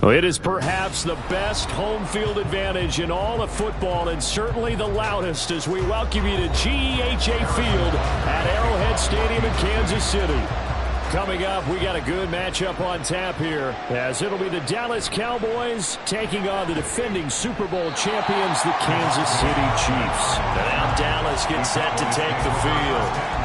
Well, it is perhaps the best home field advantage in all of football, and certainly the loudest, as we welcome you to GEHA Field at Arrowhead Stadium in Kansas City. Coming up, we got a good matchup on tap here, as it'll be the Dallas Cowboys taking on the defending Super Bowl champions, the Kansas City Chiefs. And now Dallas gets set to take the field.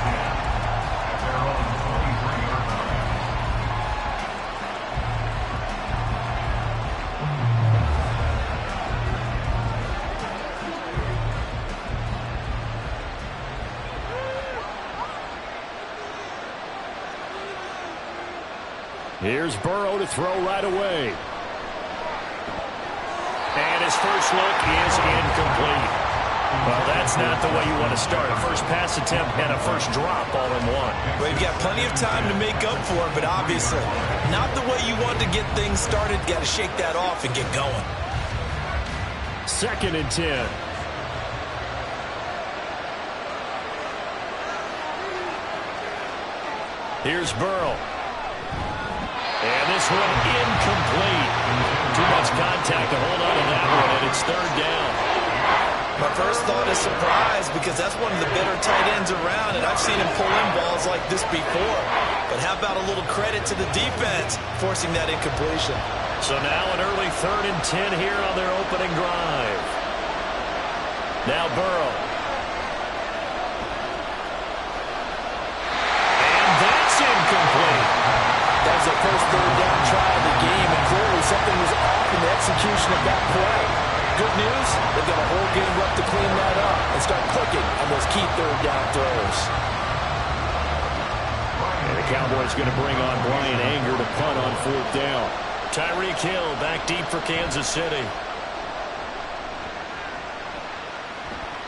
Here's Burrow to throw right away. And his first look is incomplete. Well, that's not the way you want to start. A first pass attempt and a first drop all in one. Well, you've got plenty of time to make up for it, but obviously not the way you want to get things started. Got to shake that off and get going. 2nd and 10. Here's Burrow. And this one incomplete. Too much contact to hold on to that one, and it's 3rd down. My first thought is surprise, because that's one of the better tight ends around, and I've seen him pull in balls like this before. But how about a little credit to the defense forcing that incompletion? So now an early 3rd and 10 here on their opening drive. Now Burrow. And that's incomplete. That was the first 3rd down try of the game, and clearly something was off in the execution of that play. Good news, they've got a whole game left to clean that up and start clicking on those key 3rd down throws. And the Cowboys going to bring on Brian Anger to punt on 4th down. Tyreek Hill back deep for Kansas City.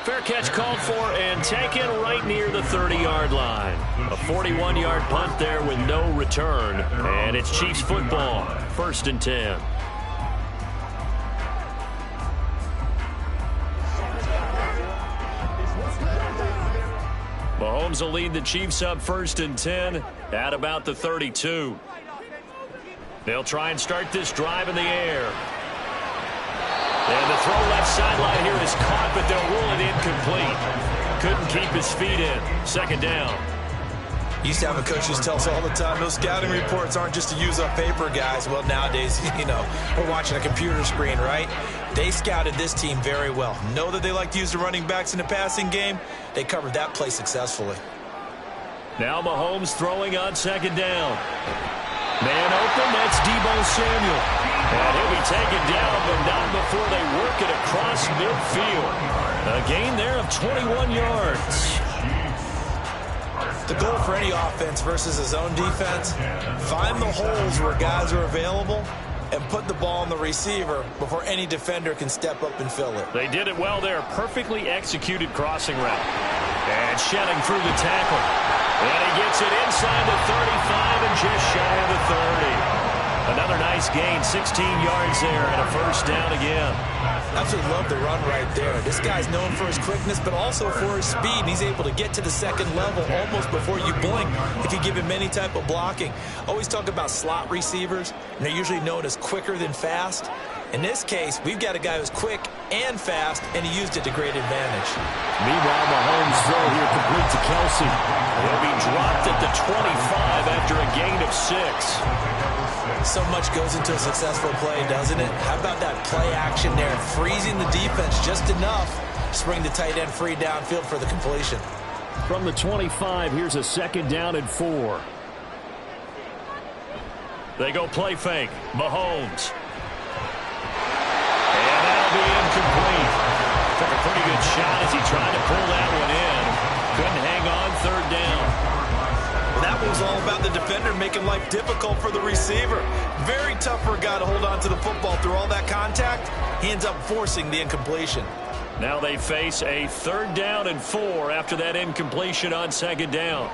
Fair catch called for and taken right near the 30-yard line. A 41-yard punt there with no return. And it's Chiefs football. 1st and 10. Mahomes will lead the Chiefs up 1st and 10 at about the 32. They'll try and start this drive in the air. And the throw left sideline here is caught, but they'll rule it incomplete. Couldn't keep his feet in. 2nd down. Used to have a coaches tell us all the time, those scouting reports aren't just to use up paper, guys. Well, nowadays, we're watching a computer screen, right? They scouted this team very well. Know that they like to use the running backs in the passing game. They covered that play successfully. Now Mahomes throwing on 2nd down. Man open, that's Deebo Samuel. And he'll be taken down, but not before they work it across midfield. A gain there of 21 yards. The goal for any offense versus his own defense, find the holes where guys are available and put the ball on the receiver before any defender can step up and fill it. They did it well there. Perfectly executed crossing route. And shedding through the tackle. And he gets it inside the 35 and just shy of the 30. Another nice gain, 16 yards there, and a first down again. Absolutely love the run right there. This guy's known for his quickness, but also for his speed. And he's able to get to the second level almost before you blink if you give him any type of blocking. Always talk about slot receivers, and they're usually known as quicker than fast. In this case, we've got a guy who's quick and fast, and he used it to great advantage. Meanwhile, Mahomes' throw here complete to Kelsey. He'll be dropped at the 25 after a gain of 6. So much goes into a successful play, doesn't it? How about that play action there, freezing the defense just enough to bring the tight end free downfield for the completion. From the 25, here's a second down and 4. They go play fake. Mahomes. And that'll be incomplete. Took a pretty good shot as he tried to pull that one in. Couldn't hang on, third down. That was all about the defender making life difficult for the receiver. Very tough for a guy to hold on to the football through all that contact. He ends up forcing the incompletion. Now they face a third down and 4 after that incompletion on second down.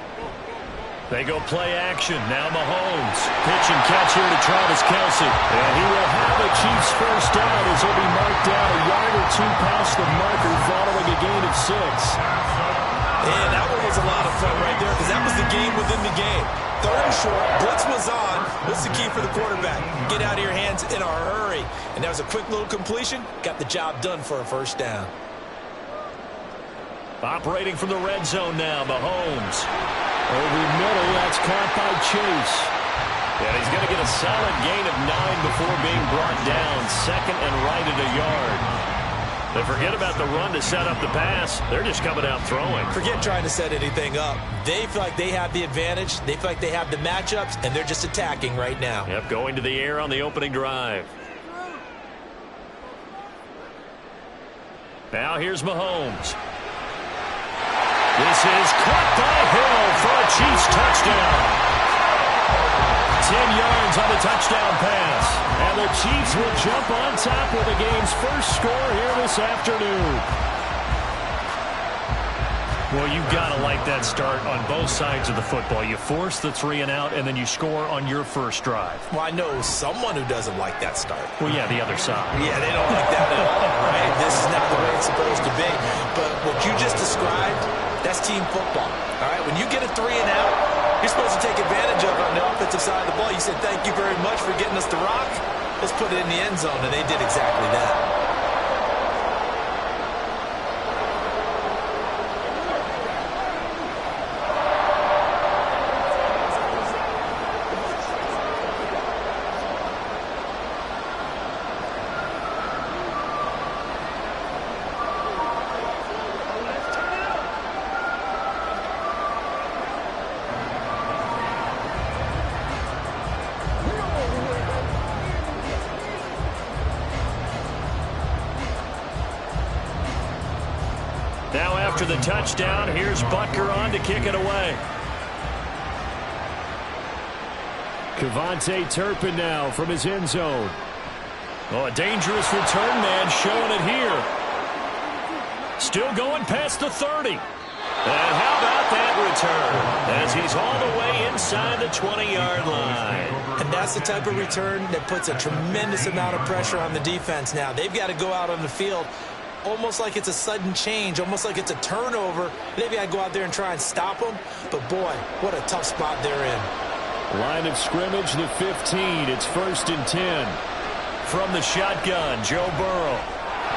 They go play action. Now Mahomes. Pitch and catch here to Travis Kelsey. And he will have a Chiefs first down as he'll be marked down a yard or 2 past the marker following a gain of 6. And that one was a lot of fun right there because that was the game within the game. Third and short, blitz was on. What's the key for the quarterback? Get out of your hands in a hurry. And that was a quick little completion. Got the job done for a first down. Operating from the red zone now, Mahomes. Over middle, that's caught by Chase. And he's going to get a solid gain of 9 before being brought down. Second and right at a yard. They forget about the run to set up the pass. They're just coming out throwing. Forget trying to set anything up. They feel like they have the advantage. They feel like they have the matchups, and they're just attacking right now. Yep, going to the air on the opening drive. Now here's Mahomes. This is caught by Hill for a Chiefs touchdown. 10 yards on the touchdown pass. And the Chiefs will jump on top with the game's first score here this afternoon. Well, you've got to like that start on both sides of the football. You force the 3 and out, and then you score on your first drive. Well, I know someone who doesn't like that start. Well, yeah, the other side. Yeah, they don't like that at all, right? This is not the way it's supposed to be. But what you just described, that's team football, all right? When you get a 3 and out, you're supposed to take advantage of it on the offensive side of the ball. You said, thank you very much for getting us the rock. Let's put it in the end zone, and they did exactly that. Now after the touchdown, here's Butker on to kick it away. Kevontae Turpin now from his end zone. Oh, a dangerous return man showing it here. Still going past the 30. And how about that return? As he's all the way inside the 20-yard line. And that's the type of return that puts a tremendous amount of pressure on the defense now. They've got to go out on the field almost like it's a sudden change, almost like it's a turnover. Maybe I go out there and try and stop them. But, boy, what a tough spot they're in. Line of scrimmage, the 15. It's 1st and 10. From the shotgun, Joe Burrow.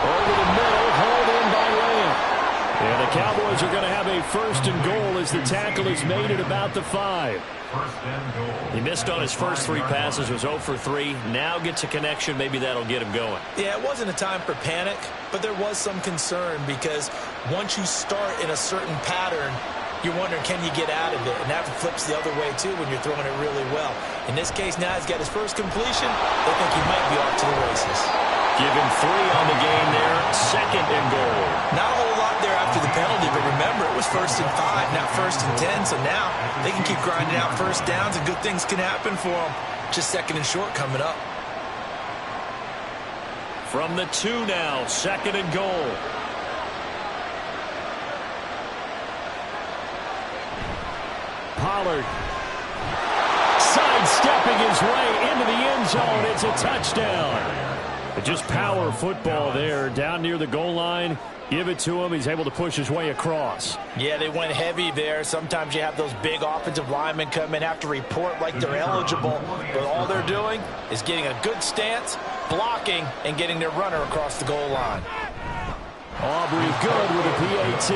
Over the middle, hauled in by Lamb. And the Cowboys are going to have a 1st and goal as the tackle is made at about the 5. He missed on his first 3 passes, was 0 for 3. Now gets a connection. Maybe that'll get him going. Yeah, it wasn't a time for panic, but there was some concern because once you start in a certain pattern, you're wondering, can you get out of it? And that flips the other way, too, when you're throwing it really well. In this case, now he's got his first completion. They think he might be off to the races. Given 3 on the game there, 2nd and goal. Not a whole lot there after the penalty, but remember, it was 1st and 5, not 1st and 10. So now they can keep grinding out first downs, and good things can happen for them. Just 2nd and short coming up. From the 2 now, 2nd and goal. Pollard sidestepping his way into the end zone. It's a touchdown. Just power football there down near the goal line. Give it to him. He's able to push his way across. Yeah, they went heavy there. Sometimes you have those big offensive linemen come in, have to report like they're eligible. But all they're doing is getting a good stance, blocking, and getting their runner across the goal line. Aubrey good with a PAT.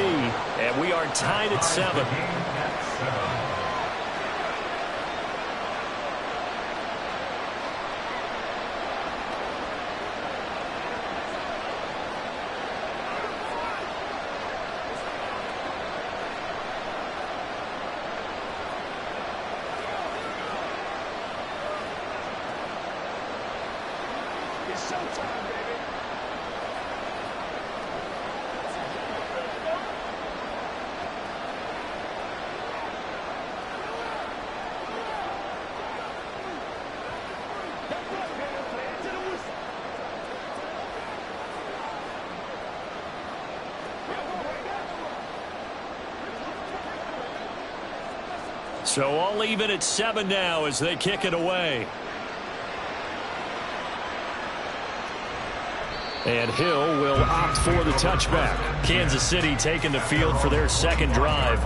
And we are tied at 7. So all even at 7 now as they kick it away. And Hill will opt for the touchback. Kansas City taking the field for their 2nd drive.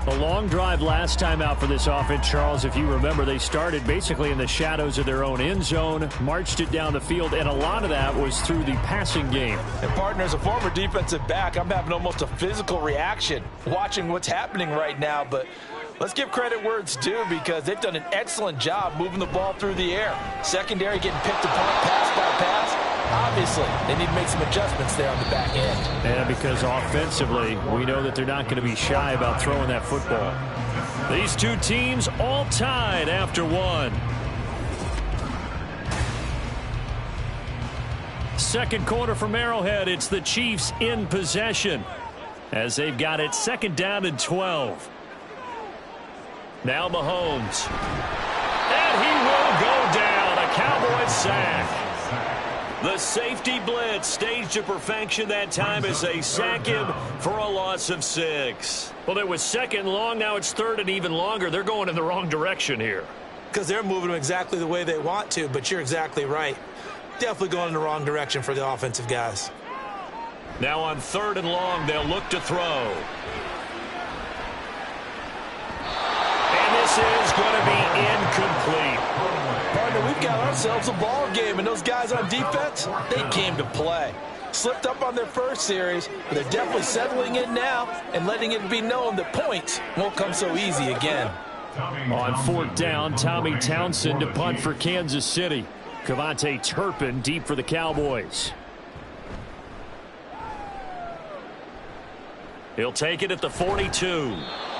A long drive last time out for this offense, Charles. If you remember, they started basically in the shadows of their own end zone, marched it down the field, and a lot of that was through the passing game. And partner, as a former defensive back, I'm having almost a physical reaction watching what's happening right now. But let's give credit where it's due, because they've done an excellent job moving the ball through the air. Secondary getting picked apart pass by pass. Obviously, they need to make some adjustments there on the back end. And because offensively, we know that they're not going to be shy about throwing that football. These two teams all tied after 1. 2nd quarter from Arrowhead. It's the Chiefs in possession as they've got it 2nd down and 12. Now Mahomes. And he will go down. A Cowboys sack. The safety blitz staged to perfection that time as they sack him for a loss of 6. Well, it was 2nd long. Now it's 3rd and even longer. They're going in the wrong direction here. Because they're moving them exactly the way they want to, but you're exactly right. Definitely going in the wrong direction for the offensive guys. Now on 3rd and long, they'll look to throw. And this is going to be incomplete. Partner, we've got ourselves a ball game, and those guys on defense, they came to play. Slipped up on their first series, but they're definitely settling in now and letting it be known that points won't come so easy again. On 4th down, Tommy Townsend to punt for Kansas City. Kevontae Turpin deep for the Cowboys. He'll take it at the 42.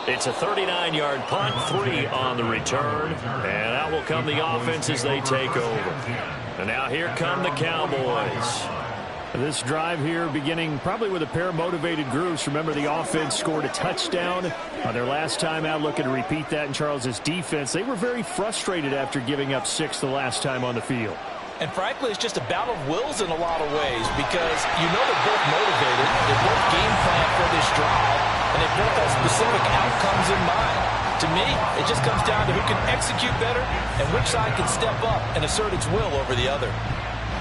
It's a 39-yard punt, 3 on the return. And out will come the offense as they take over. And now here come the Cowboys. This drive here beginning probably with a pair of motivated groups. Remember, the offense scored a touchdown on their last time out, looking to repeat that in Charles's defense. They were very frustrated after giving up 6 the last time on the field. And frankly, it's just a battle of wills in a lot of ways, because you know they're both motivated, they both game plan for this drive, and they both have specific outcomes in mind. To me, it just comes down to who can execute better and which side can step up and assert its will over the other.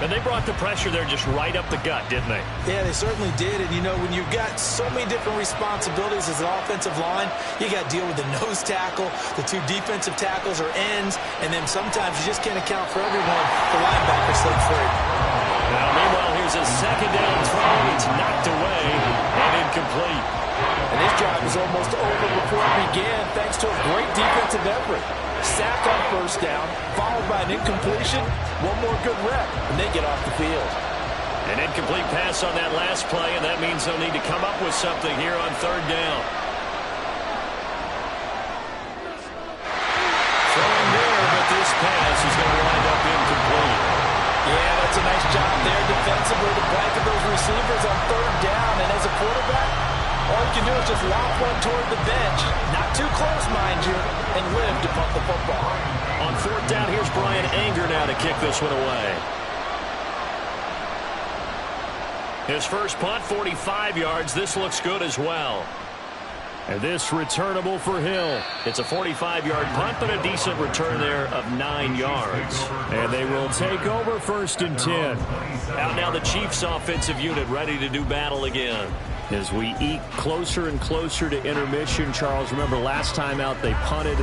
And they brought the pressure there just right up the gut, didn't they? Yeah, they certainly did. And, you know, when you've got so many different responsibilities as an offensive line, you got to deal with the nose tackle, the 2 defensive tackles or ends, and then sometimes you just can't account for everyone. The linebacker slipped free. Now, meanwhile, here's a 2nd down throw. It's knocked away and incomplete. And this drive was almost over before it began, thanks to a great defensive effort. Sack on 1st down, followed by an incompletion. One more good rep, and they get off the field. An incomplete pass on that last play, and that means they'll need to come up with something here on 3rd down. gets a nice job there defensively to blanket those receivers on third down. And as a quarterback, all you can do is just lob one toward the bench. Not too close, mind you, and live to punt the football. On fourth down, here's Brian Anger now to kick this one away. His first punt, 45 yards. This looks good as well. And this returnable for Hill. It's a 45-yard punt, but a decent return there of 9 yards. And they will take over 1st and 10. Out now the Chiefs offensive unit ready to do battle again. As we eke closer and closer to intermission, Charles, remember last time out they punted.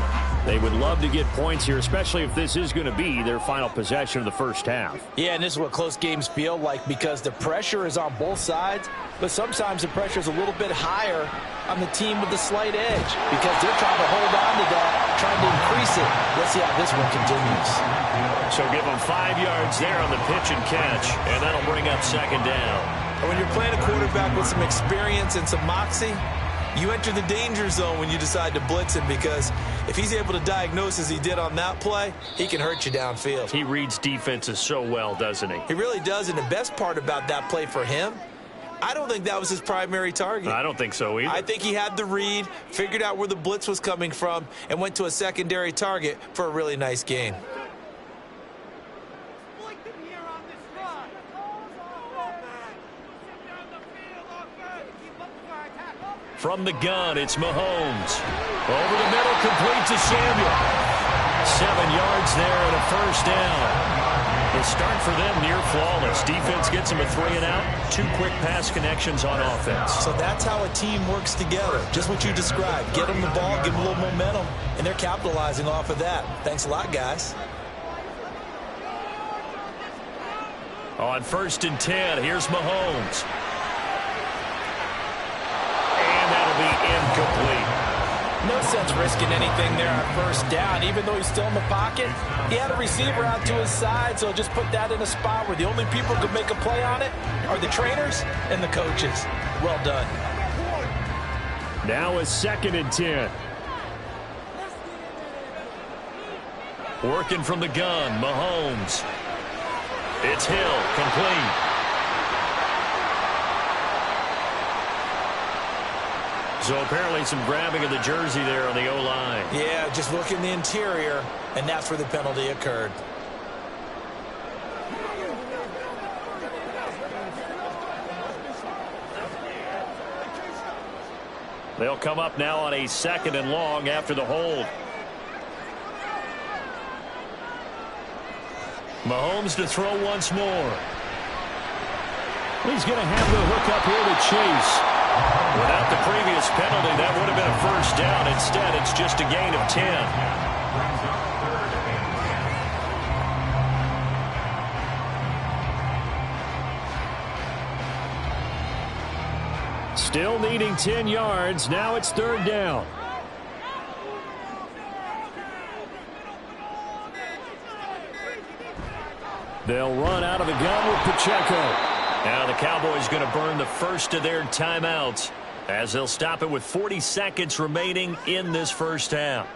They would love to get points here, especially if this is going to be their final possession of the first half. Yeah, and this is what close games feel like because the pressure is on both sides, but sometimes the pressure is a little bit higher on the team with the slight edge because they're trying to hold on to that, trying to increase it. Let's see how this one continues. So give them 5 yards there on the pitch and catch, and that'll bring up 2nd down. And when you're playing a quarterback with some experience and some moxie, you enter the danger zone when you decide to blitz him because if he's able to diagnose as he did on that play, he can hurt you downfield. He reads defenses so well, doesn't he? He really does, and the best part about that play for him, I don't think that was his primary target. I don't think so either. I think he had the read, figured out where the blitz was coming from, and went to a secondary target for a really nice gain. From the gun, it's Mahomes. Over the middle, complete to Samuel. 7 yards there and a 1st down. The start for them near flawless. Defense gets them a 3 and out. 2 quick pass connections on offense. So that's how a team works together. Just what you described. Get them the ball, give them a little momentum, and they're capitalizing off of that. Thanks a lot, guys. On 1st and 10, here's Mahomes. Incomplete. No sense risking anything there on 1st down. Even though he's still in the pocket, he had a receiver out to his side, so just put that in a spot where the only people who could make a play on it are the trainers and the coaches. Well done. Now a 2nd and 10. Working from the gun, Mahomes. It's Hill, complete. So apparently some grabbing of the jersey there on the O-line. Yeah, just look in the interior, and that's where the penalty occurred. They'll come up now on a 2nd and long after the hold. Mahomes to throw once more. He's going to have the hook up here to Chase. Without the previous penalty, that would have been a 1st down. Instead, it's just a gain of 10. Still needing 10 yards. Now it's 3rd down. They'll run out of the gun with Pacheco. Now the Cowboys going to burn the first of their timeouts as they'll stop it with 40 seconds remaining in this 1st half.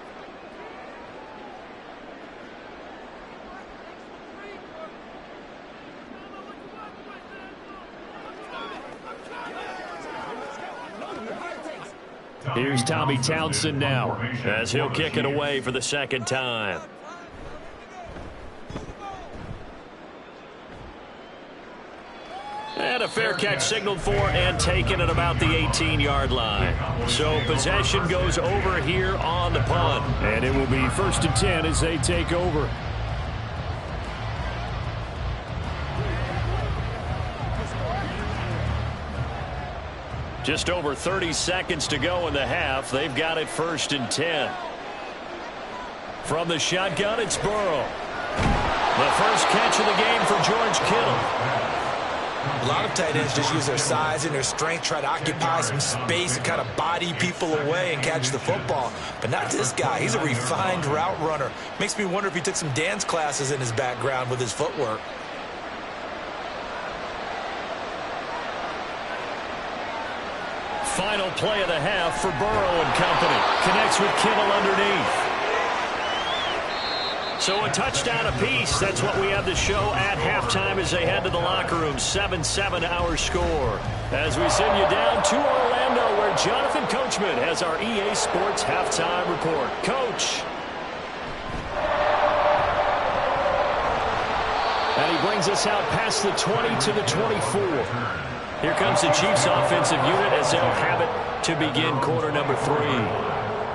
Here's Tommy Townsend now as he'll kick it away for the 2nd time. And a fair catch signaled for and taken at about the 18-yard line. So possession goes over here on the punt. And it will be 1st and 10 as they take over. Just over 30 seconds to go in the half. They've got it 1st and 10. From the shotgun, it's Burrow. The first catch of the game for George Kittle. A lot of tight ends just use their size and their strength, try to occupy some space and kind of body people away and catch the football. But not this guy. He's a refined route runner. Makes me wonder if he took some dance classes in his background with his footwork. Final play of the half for Burrow and company. Connects with Kittle underneath. So a touchdown apiece. That's what we have to show at halftime as they head to the locker room. 7-7 our score. As we send you down to Orlando, where Jonathan Coachman has our EA Sports halftime report. Coach. And he brings us out past the 20 to the 24. Here comes the Chiefs offensive unit as they'll have it to begin quarter number 3.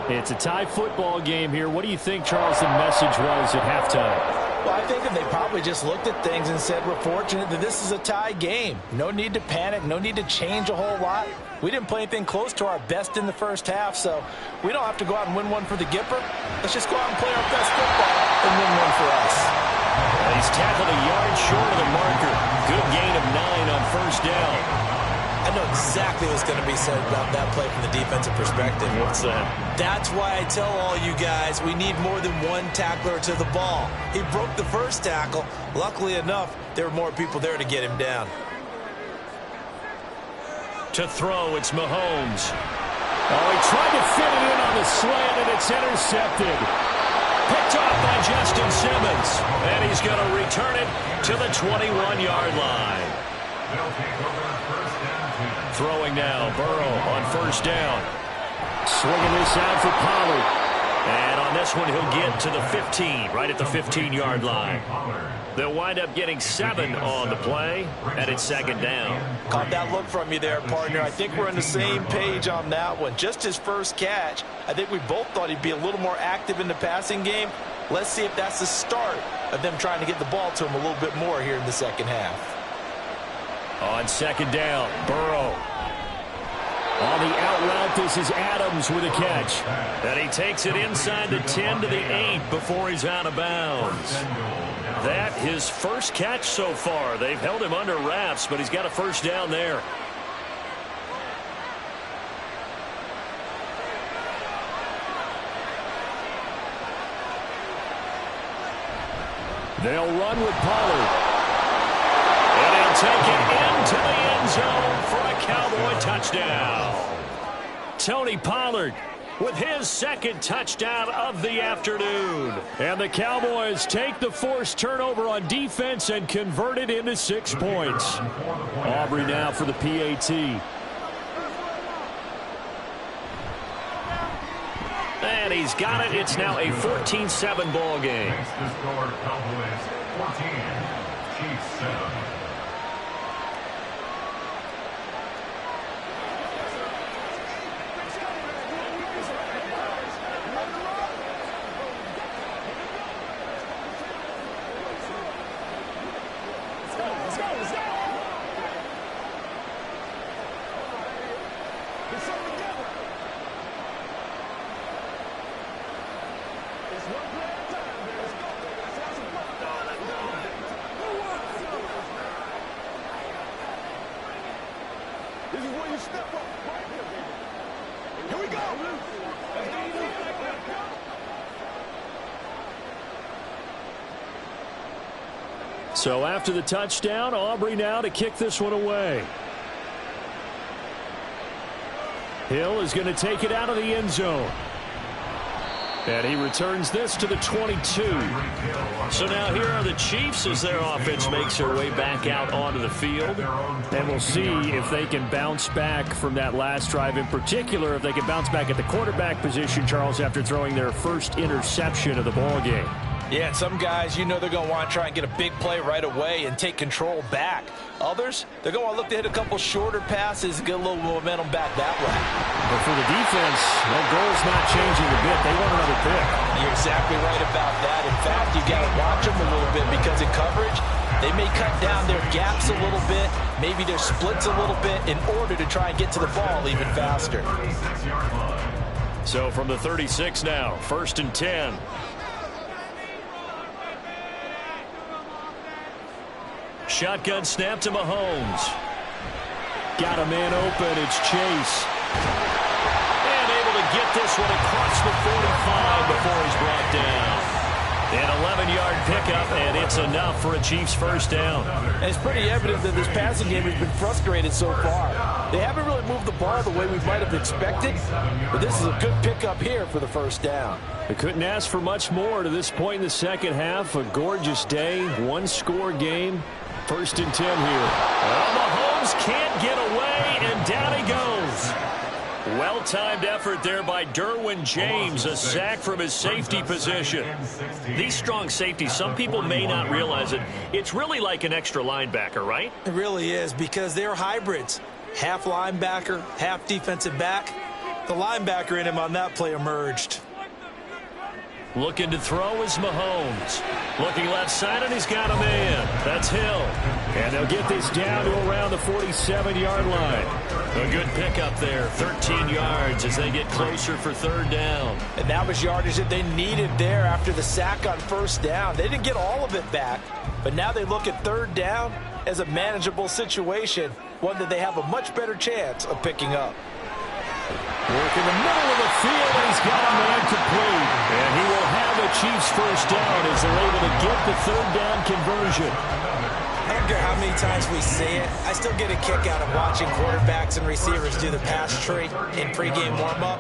It's a tie football game here. What do you think, Charles, the message was at halftime? Well, I think that they probably just looked at things and said, we're fortunate that this is a tie game. No need to panic. No need to change a whole lot. We didn't play anything close to our best in the first half, so we don't have to go out and win one for the Gipper. Let's just go out and play our best football and win one for us. He's tackled a yard short of the marker. Good gain of 9 on first down. I know exactly what's going to be said about that play from the defensive perspective. What's that? That's why I tell all you guys we need more than one tackler to the ball. He broke the first tackle. Luckily enough, there were more people there to get him down. To throw, it's Mahomes. Oh, he tried to fit it in on the slant, and it's intercepted. Picked off by Justin Simmons. And he's going to return it to the 21-yard line. Throwing now, Burrow on first down. Swinging this out for Pollard. And on this one, he'll get to the 15, right at the 15-yard line. They'll wind up getting 7 on the play, and it's second down. Caught that look from you there, partner. I think we're on the same page on that one. Just his first catch, I think we both thought he'd be a little more active in the passing game. Let's see if that's the start of them trying to get the ball to him a little bit more here in the second half. On second down, Burrow. On the out route, this is Adams with a catch. And he takes it inside the 10 to the 8 before he's out of bounds. That his first catch so far. They've held him under wraps, but he's got a first down there. They'll run with Pollard. And he'll take it into the end zone for a Cowboy touchdown. Tony Pollard with his second touchdown of the afternoon. And the Cowboys take the forced turnover on defense and convert it into 6 points. Aubrey now for the PAT. And he's got it. It's now a 14-7 ball game. The score, Cowboys 14, Chiefs 7. So after the touchdown, Aubrey now to kick this one away. Hill is going to take it out of the end zone. And he returns this to the 22. So now here are the Chiefs as their offense makes their way back out onto the field. And we'll see if they can bounce back from that last drive. In particular, if they can bounce back at the quarterback position, Charles, after throwing their first interception of the ball game. Yeah, and some guys, you know they're going to want to try and get a big play right away and take control back. Others, they're going to want to look to hit a couple shorter passes and get a little momentum back that way. But for the defense, their goal's not changing a bit. They want another pick. You're exactly right about that. In fact, you got to watch them a little bit because in coverage, they may cut down their gaps a little bit, maybe their splits a little bit in order to try and get to the ball even faster. So from the 36 now, 1st and 10. Shotgun snap to Mahomes. Got a man open. It's Chase. And able to get this one across the 45 before he's brought down. An 11-yard pickup, and it's enough for a Chiefs first down. And it's pretty evident that this passing game has been frustrated so far. They haven't really moved the ball the way we might have expected, but this is a good pickup here for the first down. They couldn't ask for much more to this point in the second half. A gorgeous day, one-score game. 1st and 10 here. Well, Mahomes can't get away, and down he goes. Well-timed effort there by Derwin James, a sack from his safety position. These strong safeties, some people may not realize it. It's really like an extra linebacker, right? It really is, because they're hybrids. Half linebacker, half defensive back. The linebacker in him on that play emerged. Looking to throw is Mahomes. Looking left side, and he's got a man. That's Hill. And they'll get this down to around the 47-yard line. A good pickup there, 13 yards as they get closer for 3rd down. And that was yardage that they needed there after the sack on 1st down. They didn't get all of it back, but now they look at 3rd down as a manageable situation, one that they have a much better chance of picking up. Work in the middle of the field, and he's got a man complete. And he will have the Chiefs' 1st down as they're able to get the 3rd down conversion. I don't care how many times we say it, I still get a kick out of watching quarterbacks and receivers do the pass tree in pregame warm-up.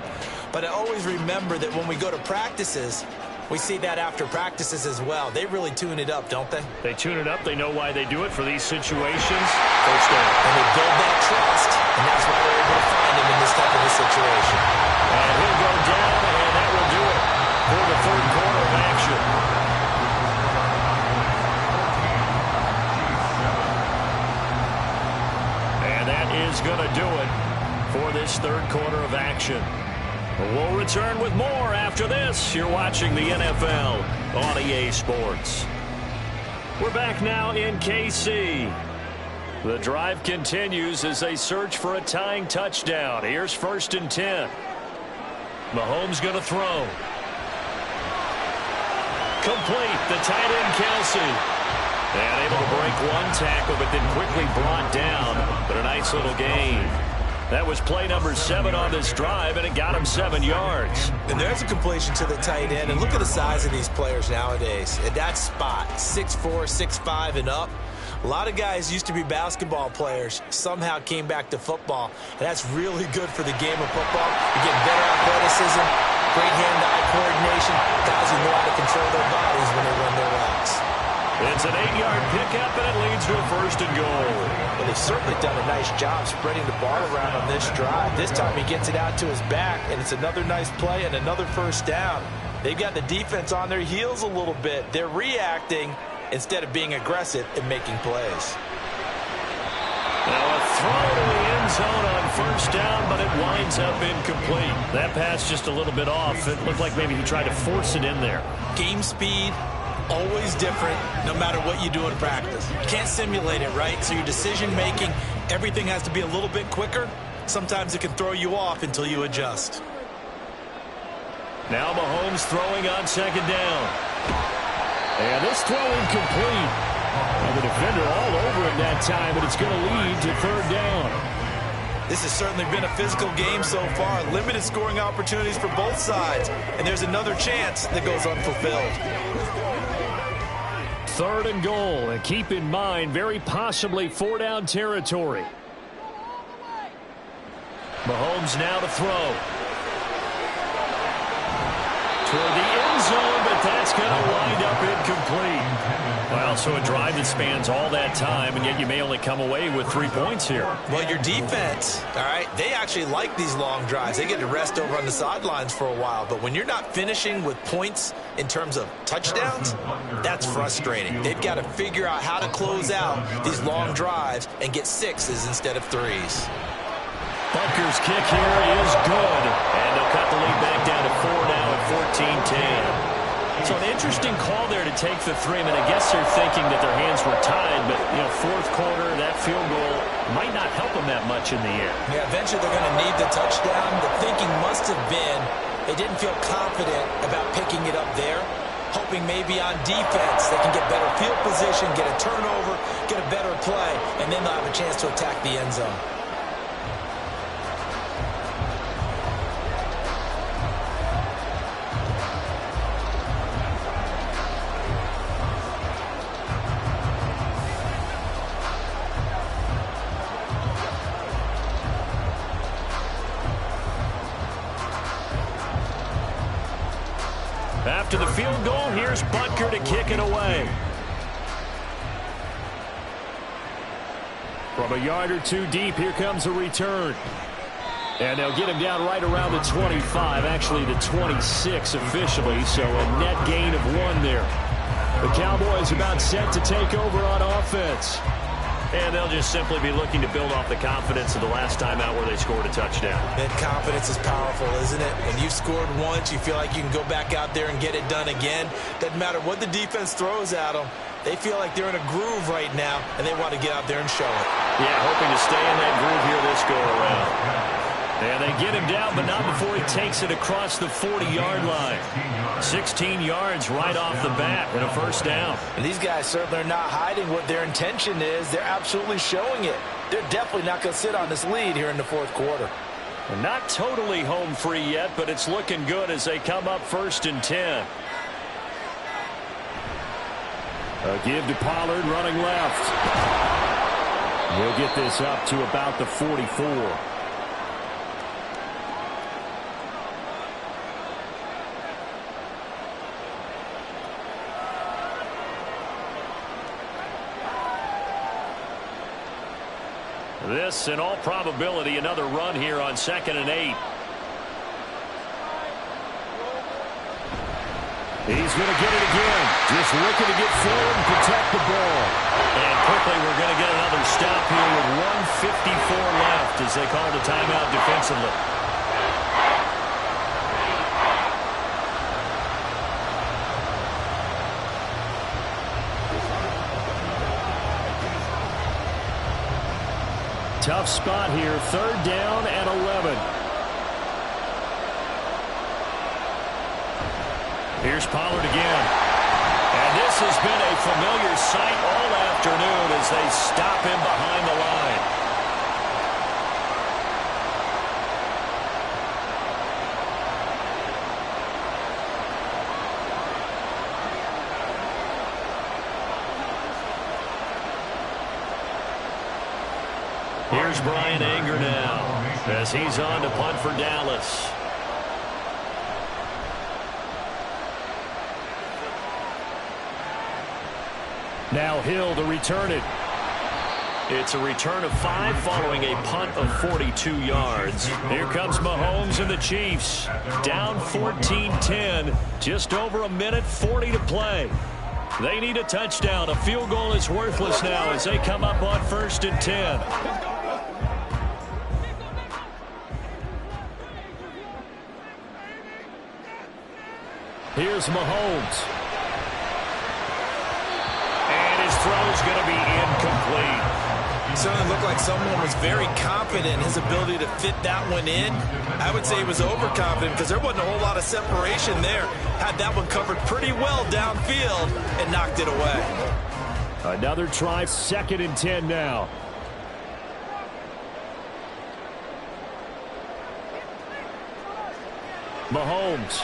But I always remember that when we go to practices, we see that after practices as well. They really tune it up, don't they? They tune it up. They know why they do it for these situations. 1st down. And they build that trust, and that's why they're able to find him in this type of a situation. And he'll go down, and that will do it for the 3rd quarter of action. And that is going to do it for this 3rd quarter of action. We'll return with more after this. You're watching the NFL on EA Sports. We're back now in KC. The drive continues as they search for a tying touchdown. Here's 1st and 10. Mahomes going to throw. Complete. The tight end, Kelsey. And able to break one tackle, but then quickly brought down. But a nice little gain. That was play number 7 on this drive, and it got him 7 yards. And there's a completion to the tight end. And look at the size of these players nowadays. At that spot, 6'4", 6'5", and up. A lot of guys used to be basketball players, somehow came back to football. And that's really good for the game of football. You get better athleticism, great hand-eye coordination, guys who know how to control their bodies when they run their routes. It's an 8-yard pickup, and it leads to a 1st and goal. Well, they've certainly done a nice job spreading the ball around on this drive. This time he gets it out to his back, and it's another nice play and another 1st down. They've got the defense on their heels a little bit. They're reacting instead of being aggressive and making plays. Now a throw to the end zone on 1st down, but it winds up incomplete. That pass just a little bit off. It looked like maybe he tried to force it in there. Game speed, always different, no matter what you do in practice. You can't simulate it, right? So your decision-making, everything has to be a little bit quicker. Sometimes it can throw you off until you adjust. Now Mahomes throwing on 2nd down. And this throw incomplete. And the defender all over him that time, but it's going to lead to 3rd down. This has certainly been a physical game so far. Limited scoring opportunities for both sides. And there's another chance that goes unfulfilled. 3rd and goal. And keep in mind, very possibly 4-down territory. Mahomes now to throw. Toward the end zone, but that's going to wind up incomplete. Well, so a drive that spans all that time, and yet you may only come away with 3 points here. Well, your defense, all right, they actually like these long drives. They get to rest over on the sidelines for a while. But when you're not finishing with points in terms of touchdowns, that's frustrating. They've got to figure out how to close out these long drives and get 6s instead of 3s. Butker's kick here is good. And they'll cut the lead back down to 4 now at 14-10. So an interesting call there to take the 3. I mean, I guess they're thinking that their hands were tied, but, you know, 4th quarter, that field goal might not help them that much in the air. Yeah, eventually they're going to need the touchdown. The thinking must have been they didn't feel confident about picking it up there, hoping maybe on defense they can get better field position, get a turnover, get a better play, and then they'll have a chance to attack the end zone. After the field goal, here's Butker to kick it away. From a yard or two deep, here comes a return. And they'll get him down right around the 25, actually the 26 officially, so a net gain of 1 there. The Cowboys about set to take over on offense. And they'll just simply be looking to build off the confidence of the last time out where they scored a touchdown. That confidence is powerful, isn't it? When you scored once, you feel like you can go back out there and get it done again. Doesn't matter what the defense throws at them. They feel like they're in a groove right now, and they want to get out there and show it. Yeah, hoping to stay in that groove here this go-around. And they get him down, but not before he takes it across the 40-yard line. 16 yards right off the bat and a first down. And these guys certainly are not hiding what their intention is. They're absolutely showing it. They're definitely not going to sit on this lead here in the fourth quarter. And not totally home free yet, but it's looking good as they come up 1st and 10. A give to Pollard running left. He'll get this up to about the 44. This, in all probability, another run here on 2nd and 8. He's going to get it again. Just looking to get forward and protect the ball. And quickly, we're going to get another stop here with 1:54 left as they call the timeout defensively. Tough spot here, 3rd down and 11. Here's Pollard again. And this has been a familiar sight all afternoon as they stop him behind the line. Here's Brian Anger now as he's on to punt for Dallas. Now Hill to return it. It's a return of 5 following a punt of 42 yards. Here comes Mahomes and the Chiefs. Down 14-10. Just over a minute 40 to play. They need a touchdown. A field goal is worthless now as they come up on 1st and 10. Here's Mahomes. And his throw's going to be incomplete. It certainly looked like someone was very confident in his ability to fit that one in. I would say he was overconfident because there wasn't a whole lot of separation there. Had that one covered pretty well downfield and knocked it away. Another try, 2nd and 10 now. Mahomes.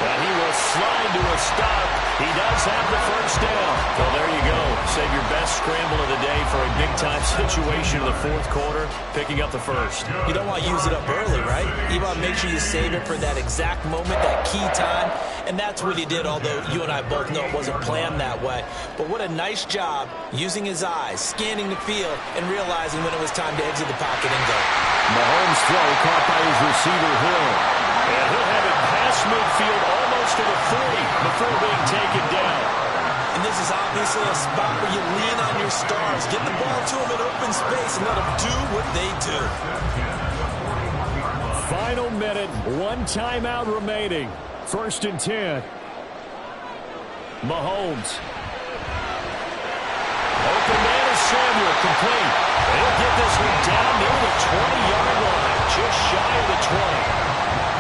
But he will slide to a stop. He does have the first down. Well, there you go. Save your best scramble of the day for a big-time situation in the fourth quarter, picking up the first. You don't want to use it up early, right? You want to make sure you save it for that exact moment, that key time. And that's what he did, although you and I both know it wasn't planned that way. But what a nice job using his eyes, scanning the field, and realizing when it was time to exit the pocket and go. Mahomes' throw caught by his receiver, Hill. And he'll have it past midfield almost to the 40 before being taken down. And this is obviously a spot where you lean on your stars. Get the ball to them in open space and let them do what they do. Final minute, 1 timeout remaining. 1st and 10. Mahomes. Open man is Samuel, complete. They'll get this one down near the 20-yard line, just shy of the 20.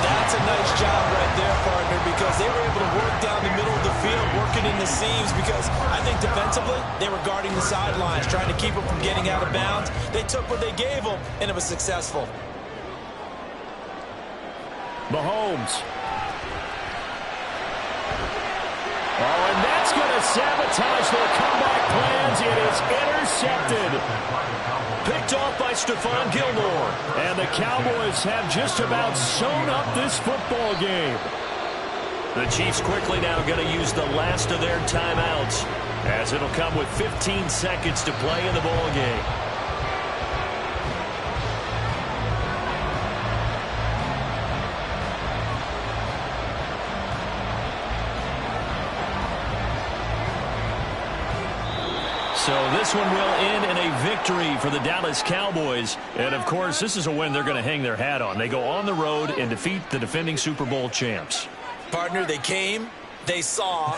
That's a nice job right there, partner, because they were able to work down the middle of the field, working in the seams, because I think defensively, they were guarding the sidelines, trying to keep them from getting out of bounds. They took what they gave them, and it was successful. Mahomes. Oh, and that's going to sabotage their comeback plans. It is intercepted. Picked off by Stephon Gilmore. And the Cowboys have just about sewn up this football game. The Chiefs quickly now going to use the last of their timeouts, as it'll come with 15 seconds to play in the ball game. So this one will end in a victory for the Dallas Cowboys. And, of course, this is a win they're going to hang their hat on. They go on the road and defeat the defending Super Bowl champs. Partner, they came, they saw,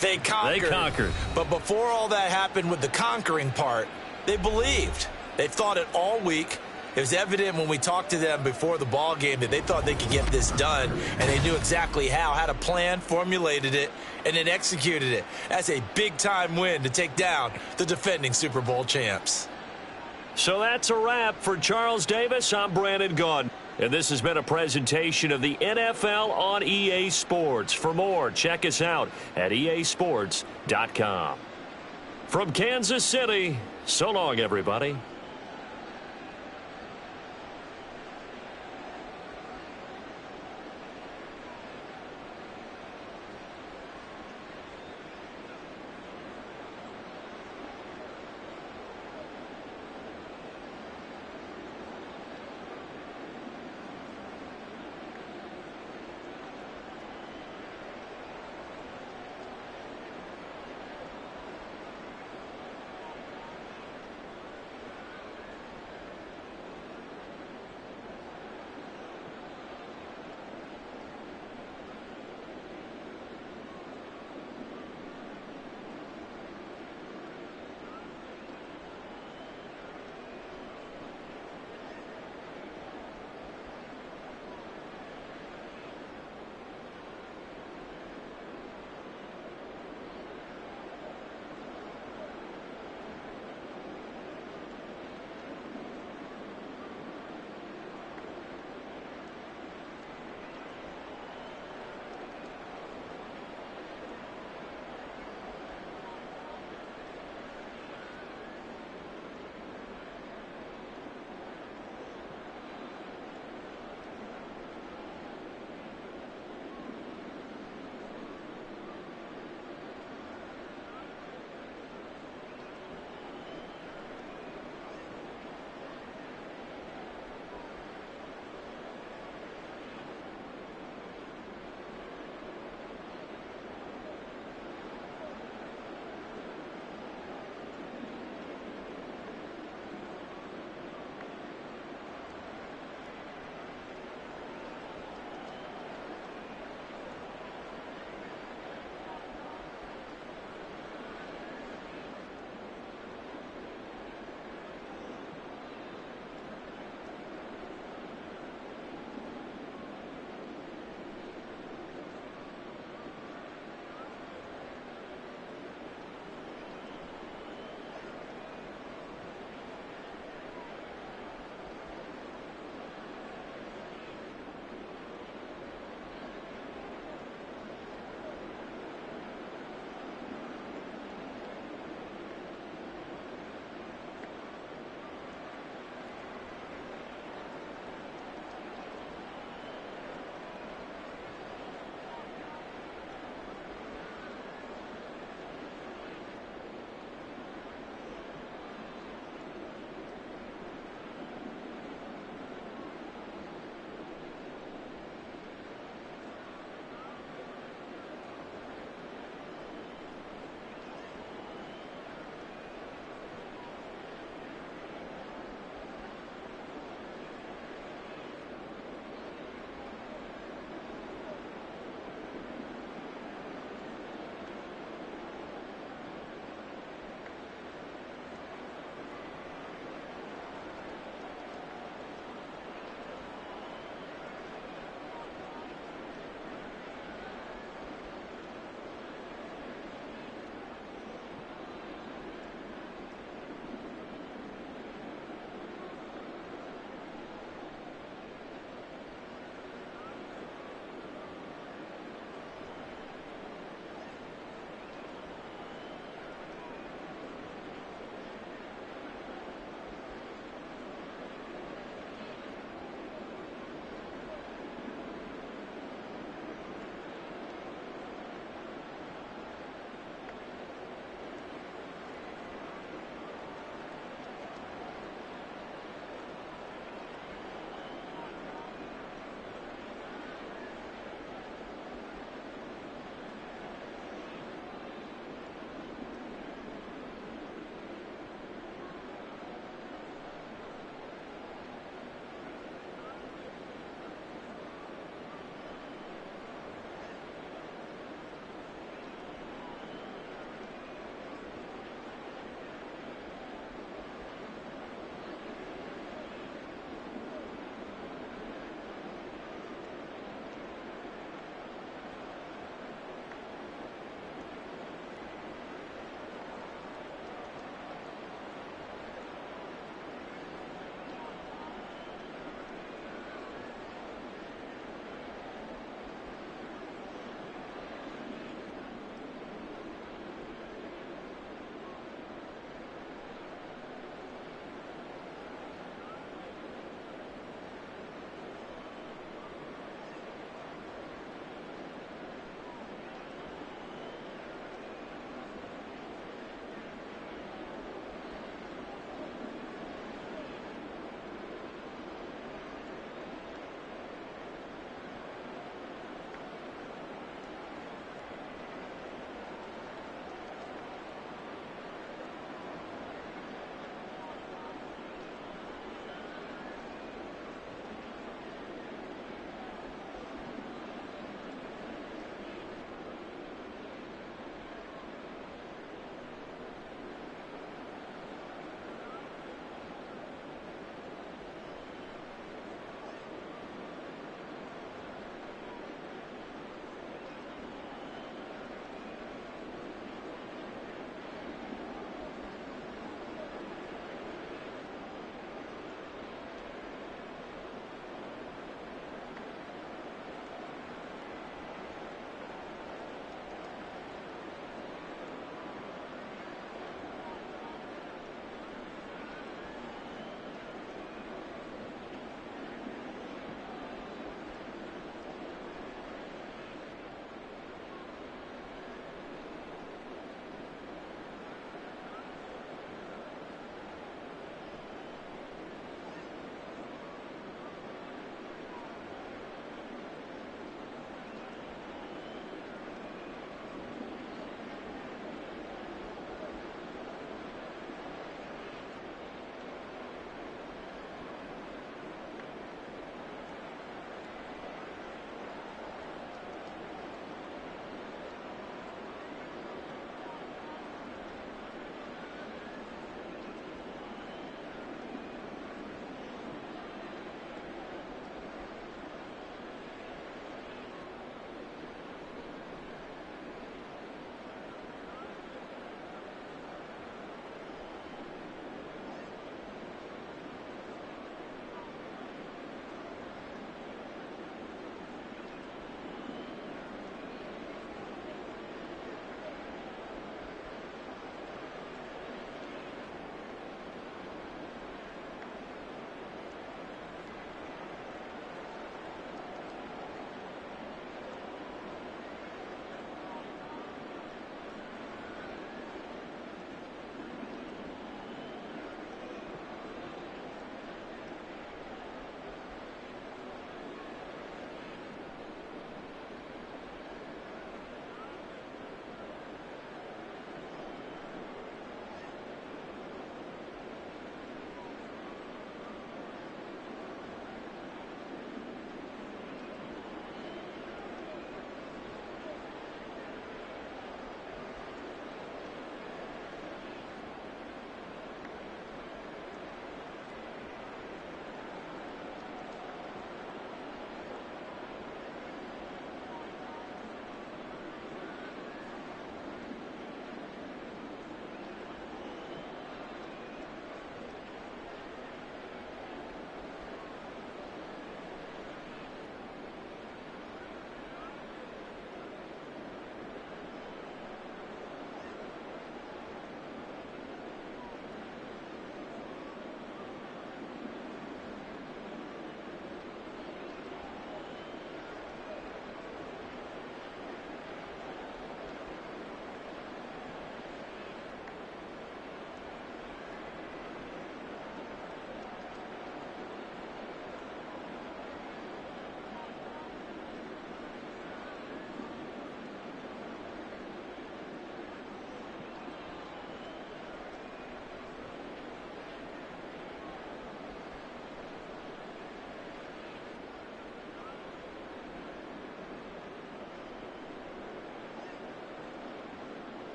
they conquered. They conquered. But before all that happened with the conquering part, they believed. They thought it all week. It was evident when we talked to them before the ball game that they thought they could get this done, and they knew exactly how, had a plan, formulated it, and then executed it. That's a big-time win to take down the defending Super Bowl champs. So that's a wrap for Charles Davis. I'm Brandon Gaudin. And this has been a presentation of the NFL on EA Sports. For more, check us out at easports.com. From Kansas City, so long, everybody.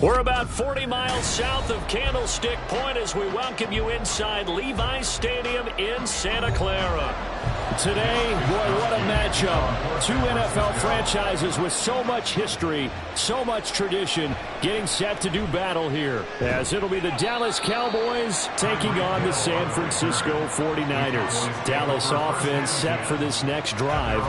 We're about 40 miles south of Candlestick Point as we welcome you inside Levi's Stadium in Santa Clara. Today, boy, what a matchup. Two NFL franchises with so much history, so much tradition, getting set to do battle here. As it'll be the Dallas Cowboys taking on the San Francisco 49ers. Dallas offense set for this next drive.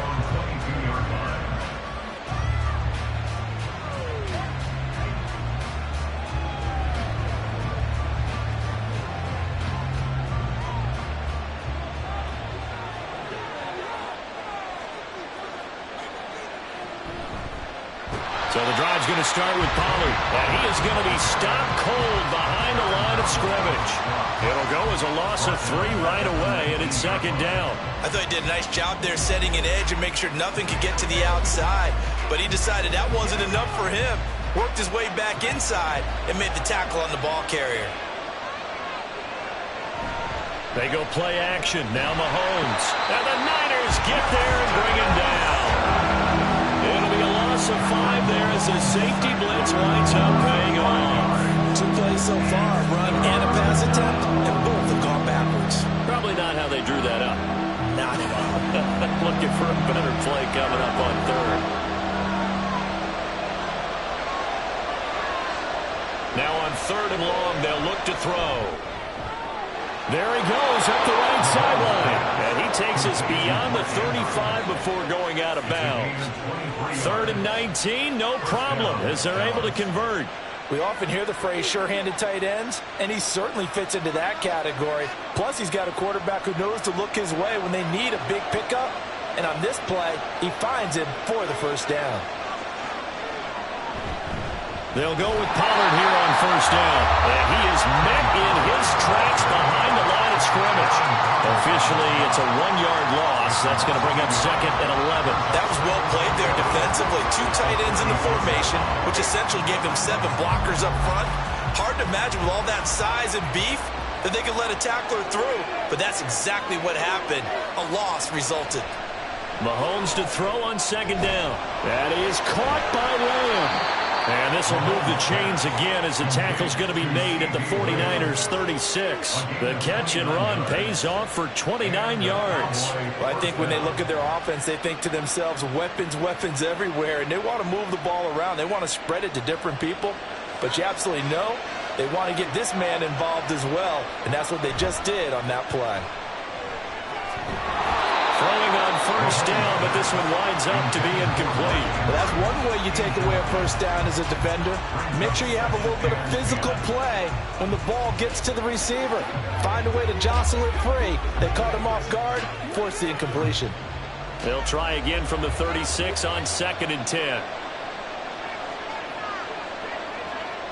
So the drive's going to start with Pollard. And he is going to be stopped cold behind the line of scrimmage. It'll go as a loss of 3 right away, and it's second down. I thought he did a nice job there setting an edge and make sure nothing could get to the outside. But he decided that wasn't enough for him. Worked his way back inside and made the tackle on the ball carrier. They go play action. Now Mahomes. And the Niners get there and bring him down. It'll be a loss of 5 there as the safety blitz winds up paying off. 2 plays so far, run and a pass attempt, and both have gone backwards. Probably not how they drew that up. Not at all. Looking for a better play coming up on third. Now on 3rd and long, they'll look to throw. There he goes up the right sideline. And he takes us beyond the 35 before going out of bounds. 3rd and 19, no problem, as they're able to convert. We often hear the phrase sure-handed tight ends, and he certainly fits into that category. Plus, he's got a quarterback who knows to look his way when they need a big pickup. And on this play, he finds him for the first down. They'll go with Pollard here on 1st down. And he is met in his tracks behind the line of scrimmage. Officially, it's a 1-yard loss. That's going to bring up 2nd and 11. That was well played there defensively. 2 tight ends in the formation, which essentially gave them 7 blockers up front. Hard to imagine with all that size and beef that they could let a tackler through. But that's exactly what happened. A loss resulted. Mahomes to throw on 2nd down. That is caught by Lamb. And this will move the chains again as the tackle's going to be made at the 49ers 36. The catch and run pays off for 29 yards. Well, I think when they look at their offense, they think to themselves, weapons, weapons everywhere, and they want to move the ball around. They want to spread it to different people. But you absolutely know they want to get this man involved as well, and that's what they just did on that play. Throwing on 1st down, but this one winds up to be incomplete. Well, that's one way you take away a 1st down as a defender. Make sure you have a little bit of physical play when the ball gets to the receiver. Find a way to jostle it free. They caught him off guard, forced the incompletion. They'll try again from the 36 on 2nd and 10.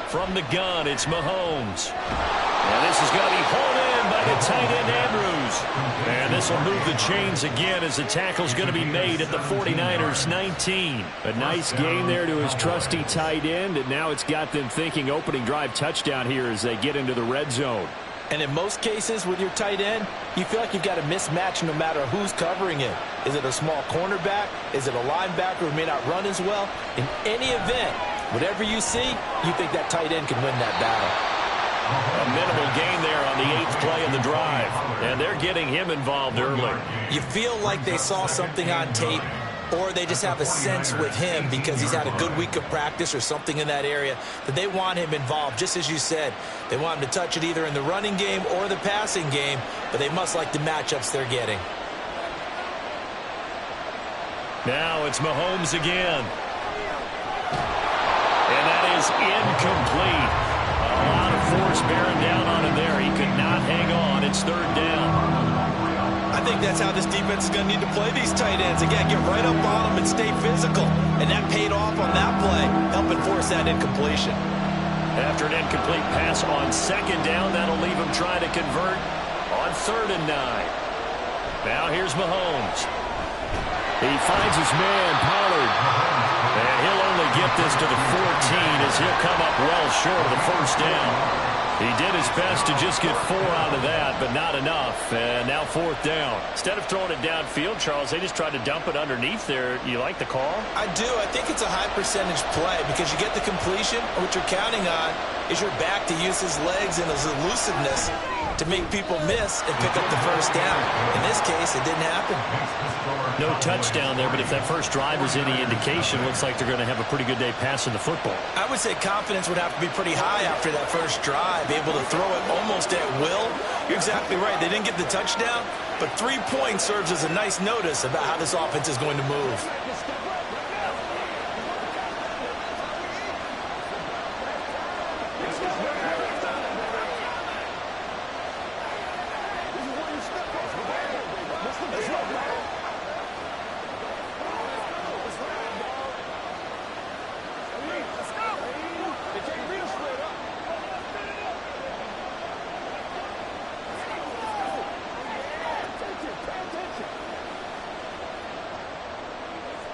From the gun, it's Mahomes. And this is going to be pulled in by the tight end Andrews. And this will move the chains again as the tackle's going to be made at the 49ers 19. A nice gain there to his trusty tight end, and now it's got them thinking opening drive touchdown here as they get into the red zone. And in most cases with your tight end, you feel like you've got a mismatch no matter who's covering it. Is it a small cornerback? Is it a linebacker who may not run as well? In any event, whatever you see, you think that tight end can win that battle. A minimal gain there on the 8th play of the drive. And they're getting him involved early. You feel like they saw something on tape, or they just have a sense with him because he's had a good week of practice or something in that area that they want him involved. Just as you said, they want him to touch it either in the running game or the passing game, but they must like the matchups they're getting. Now it's Mahomes again. And that is incomplete. A lot of force bearing down on him there. He could not hang on. It's 3rd down. I think that's how this defense is going to need to play these tight ends. Again, get right up on them and stay physical. And that paid off on that play, helping force that incompletion. After an incomplete pass on 2nd down, that'll leave him trying to convert on 3rd and 9. Now here's Mahomes. He finds his man, Pollard. And he'll only get this to the 14 as he'll come up well short of the 1st down. He did his best to just get 4 out of that, but not enough. And now 4th down. Instead of throwing it downfield, Charles, they just tried to dump it underneath there. You like the call? I do. I think it's a high percentage play because you get the completion. What you're counting on is your back to use his legs and his elusiveness to make people miss and pick up the first down. In this case, it didn't happen. No touchdown there, but if that first drive is any indication, looks like they're going to have a pretty good day passing the football. I would say confidence would have to be pretty high after that first drive, able to throw it almost at will. You're exactly right. They didn't get the touchdown, but 3 points serves as a nice notice about how this offense is going to move.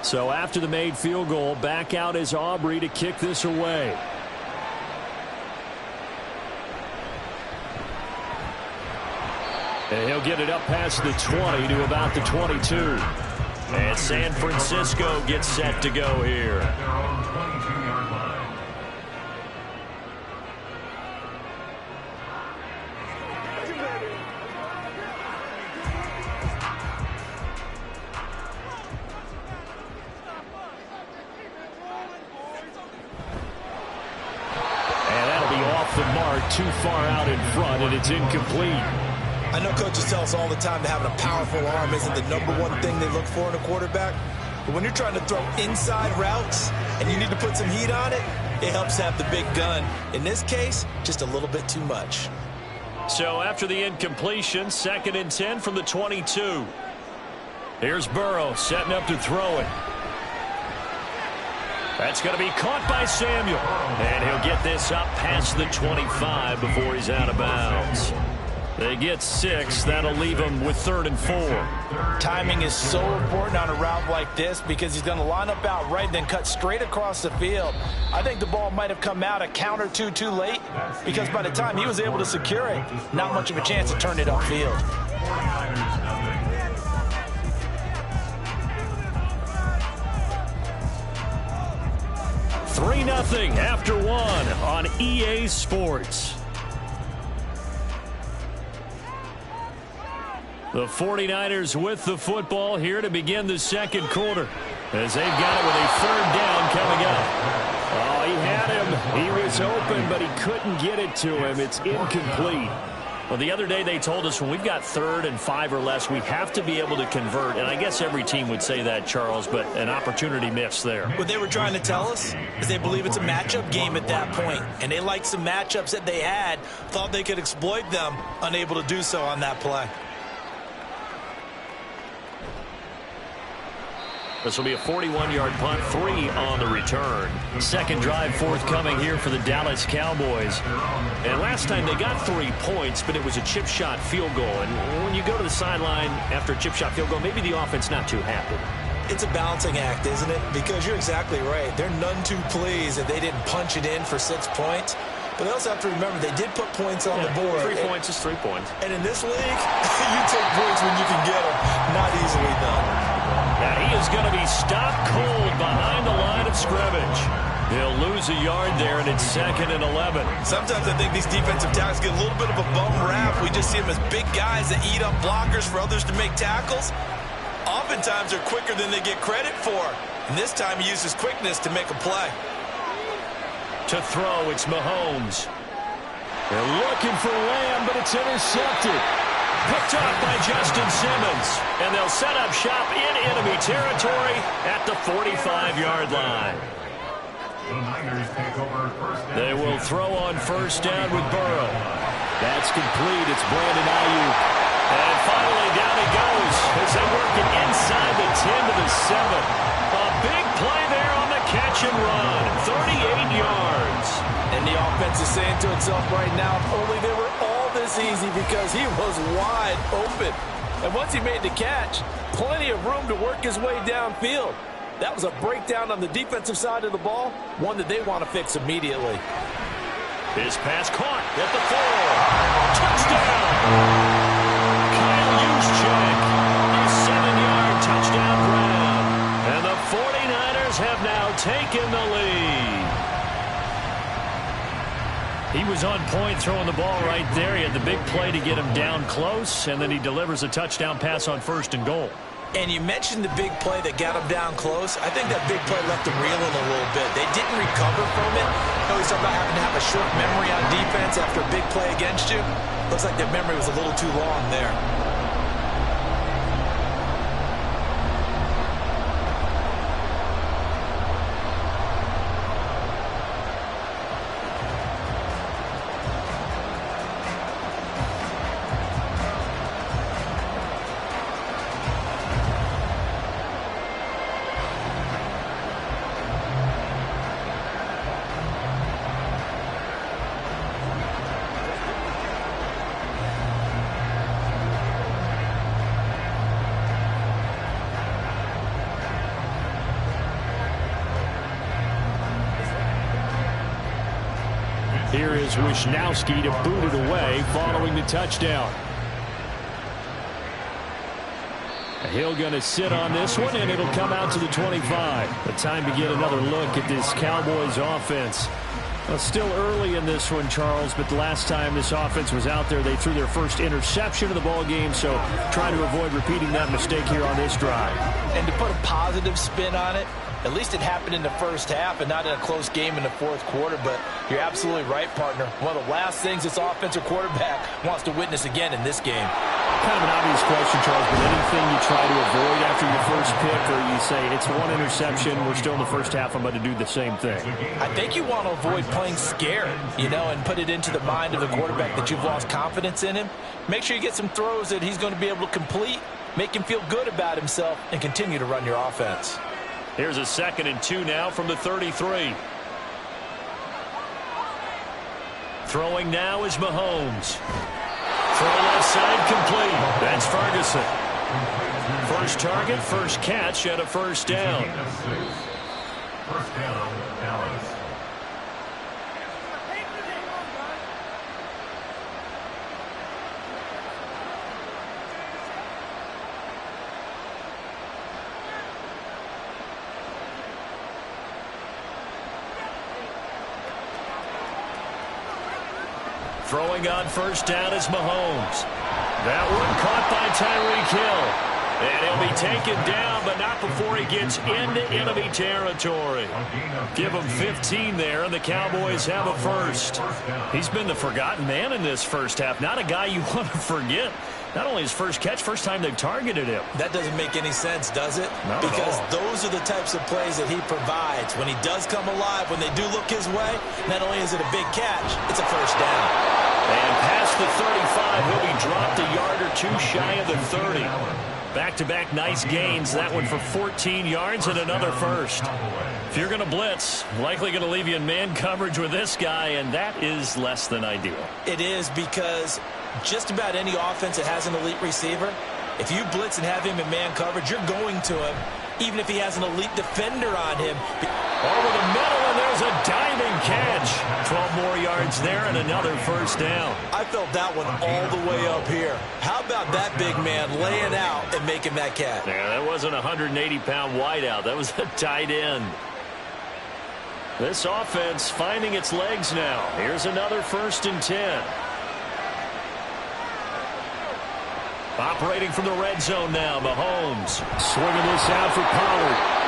So after the made field goal, back out is Aubrey to kick this away. And he'll get it up past the 20 to about the 22. And San Francisco gets set to go here. At their own 22-yard line. The mark too far out in front, and it's incomplete. I know coaches tell us all the time that having a powerful arm isn't the #1 thing they look for in a quarterback. But when you're trying to throw inside routes and you need to put some heat on it, it helps have the big gun. In this case, just a little bit too much. So after the incompletion, 2nd and 10 from the 22. Here's Burrow setting up to throw it. That's going to be caught by Samuel. And he'll get this up past the 25 before he's out of bounds. They get 6. That'll leave him with 3rd and 4. Timing is so important on a route like this because he's going to line up out right, then cut straight across the field. I think the ball might have come out a count or two too late because by the time he was able to secure it, not much of a chance to turn it upfield. 3-0 after 1 on EA Sports. The 49ers with the football here to begin the 2nd quarter as they've got it with a 3rd down coming up. Oh, he had him. He was open, but he couldn't get it to him. It's incomplete. Well, the other day they told us when we've got 3rd and 5 or less, we have to be able to convert. And I guess every team would say that, Charles, but an opportunity missed there. What they were trying to tell us is they believe it's a matchup game at that point. And they liked some matchups that they had, thought they could exploit them, unable to do so on that play. This will be a 41-yard punt, 3 on the return. 2nd drive forthcoming here for the Dallas Cowboys. And last time they got 3 points, but it was a chip shot field goal. And when you go to the sideline after a chip shot field goal, maybe the offense not too happy. It's a balancing act, isn't it? Because you're exactly right. They're none too pleased that they didn't punch it in for 6 points. But they also have to remember they did put points on the board. 3 points is 3 points. And in this league, you take points when you can get them. Not easily done. Now he is going to be stopped cold behind the line of scrimmage. He'll lose a yard there, and it's 2nd and 11. Sometimes I think these defensive tackles get a little bit of a bum rap. We just see them as big guys that eat up blockers for others to make tackles. Oftentimes they're quicker than they get credit for. And this time he uses quickness to make a play. To throw, it's Mahomes. They're looking for Lamb, but it's intercepted. Picked off by Justin Simmons. And they'll set up shop in enemy territory at the 45-yard line. The Niners take over 1st down. They will throw on 1st down with Burrow. That's complete. It's Brandon Ayuk. And finally down he goes as they work it inside the 10 to the 7. A big play there on the catch and run. 38 yards. And the offense is saying to itself right now, if only they were all this easy because he was wide open. And once he made the catch, plenty of room to work his way downfield. That was a breakdown on the defensive side of the ball, one that they want to fix immediately. His pass caught at the 4. Touchdown! Kyle Juszczyk, a 7-yard touchdown grab. And the 49ers have now taken the lead. He was on point throwing the ball right there. He had the big play to get him down close, and then he delivers a touchdown pass on 1st and goal. And you mentioned the big play that got him down close. I think that big play left him reeling a little bit. They didn't recover from it. You know, he's talking about having to have a short memory on defense after a big play against you. Looks like that memory was a little too long there. Here is Wisnowski to boot it away following the touchdown. Hill going to sit on this one, and it'll come out to the 25. The time to get another look at this Cowboys offense. Well, still early in this one, Charles, but the last time this offense was out there, they threw their first interception of the ball game, so trying to avoid repeating that mistake here on this drive. And to put a positive spin on it, at least it happened in the first half and not in a close game in the fourth quarter, but you're absolutely right, partner. One of the last things this offensive quarterback wants to witness again in this game. Kind of an obvious question, Charles, but anything you try to avoid after your first pick, or you say it's one interception, we're still in the first half, I'm about to do the same thing? I think you want to avoid playing scared, you know, and put it into the mind of the quarterback that you've lost confidence in him. Make sure you get some throws that he's going to be able to complete, make him feel good about himself, and continue to run your offense. Here's a 2nd and 2 now from the 33. Throwing now is Mahomes. Throw left side complete. That's Ferguson. First target, first catch, and a first down. First down, Dallas. Throwing on first down is Mahomes. That one caught by Tyreek Hill. And he'll be taken down, but not before he gets into enemy territory. Give him 15 there, and the Cowboys have a first. He's been the forgotten man in this first half. Not a guy you want to forget. Not only his first catch, first time they've targeted him. That doesn't make any sense, does it? Not because at all. those are the types of plays that he provides. When he does come alive, when they do look his way, not only is it a big catch, it's a first down. And past the 35, he'll be dropped a yard or two shy of the 30. Back-to-back nice gains. That one for 14 yards and another first. If you're going to blitz, likely going to leave you in man coverage with this guy, and that is less than ideal. It is, because just about any offense that has an elite receiver, if you blitz and have him in man coverage, you're going to him, even if he has an elite defender on him. Over the middle, and there's a diving catch. 12 more yards there and another first down. I felt that one all the way up here. How about that big man laying out and making that catch? Yeah, that wasn't a 180-pound wideout. That was a tight end. This offense finding its legs now. Here's another 1st and 10. Operating from the red zone now, Mahomes. Swinging this out for Pollard.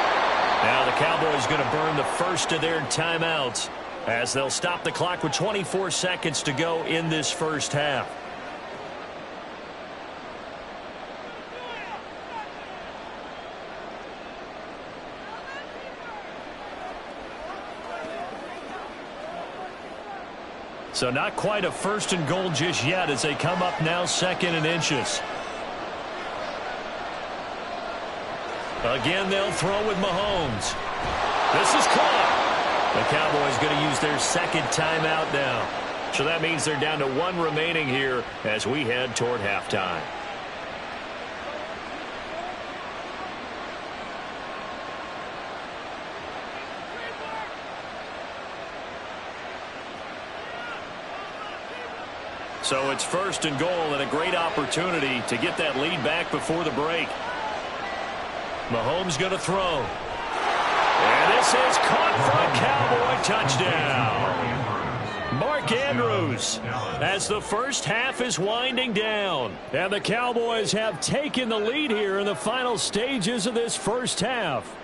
Now the Cowboys going to burn the first of their timeouts as they'll stop the clock with 24 seconds to go in this first half. So not quite a 1st and goal just yet as they come up now 2nd and inches. Again, they'll throw with Mahomes. This is caught. The Cowboys going to use their 2nd timeout now. So that means they're down to 1 remaining here as we head toward halftime. So it's 1st and goal and a great opportunity to get that lead back before the break. Mahomes going to throw. And this is caught for a Cowboy touchdown. Mark Andrews as the first half is winding down. And the Cowboys have taken the lead here in the final stages of this first half.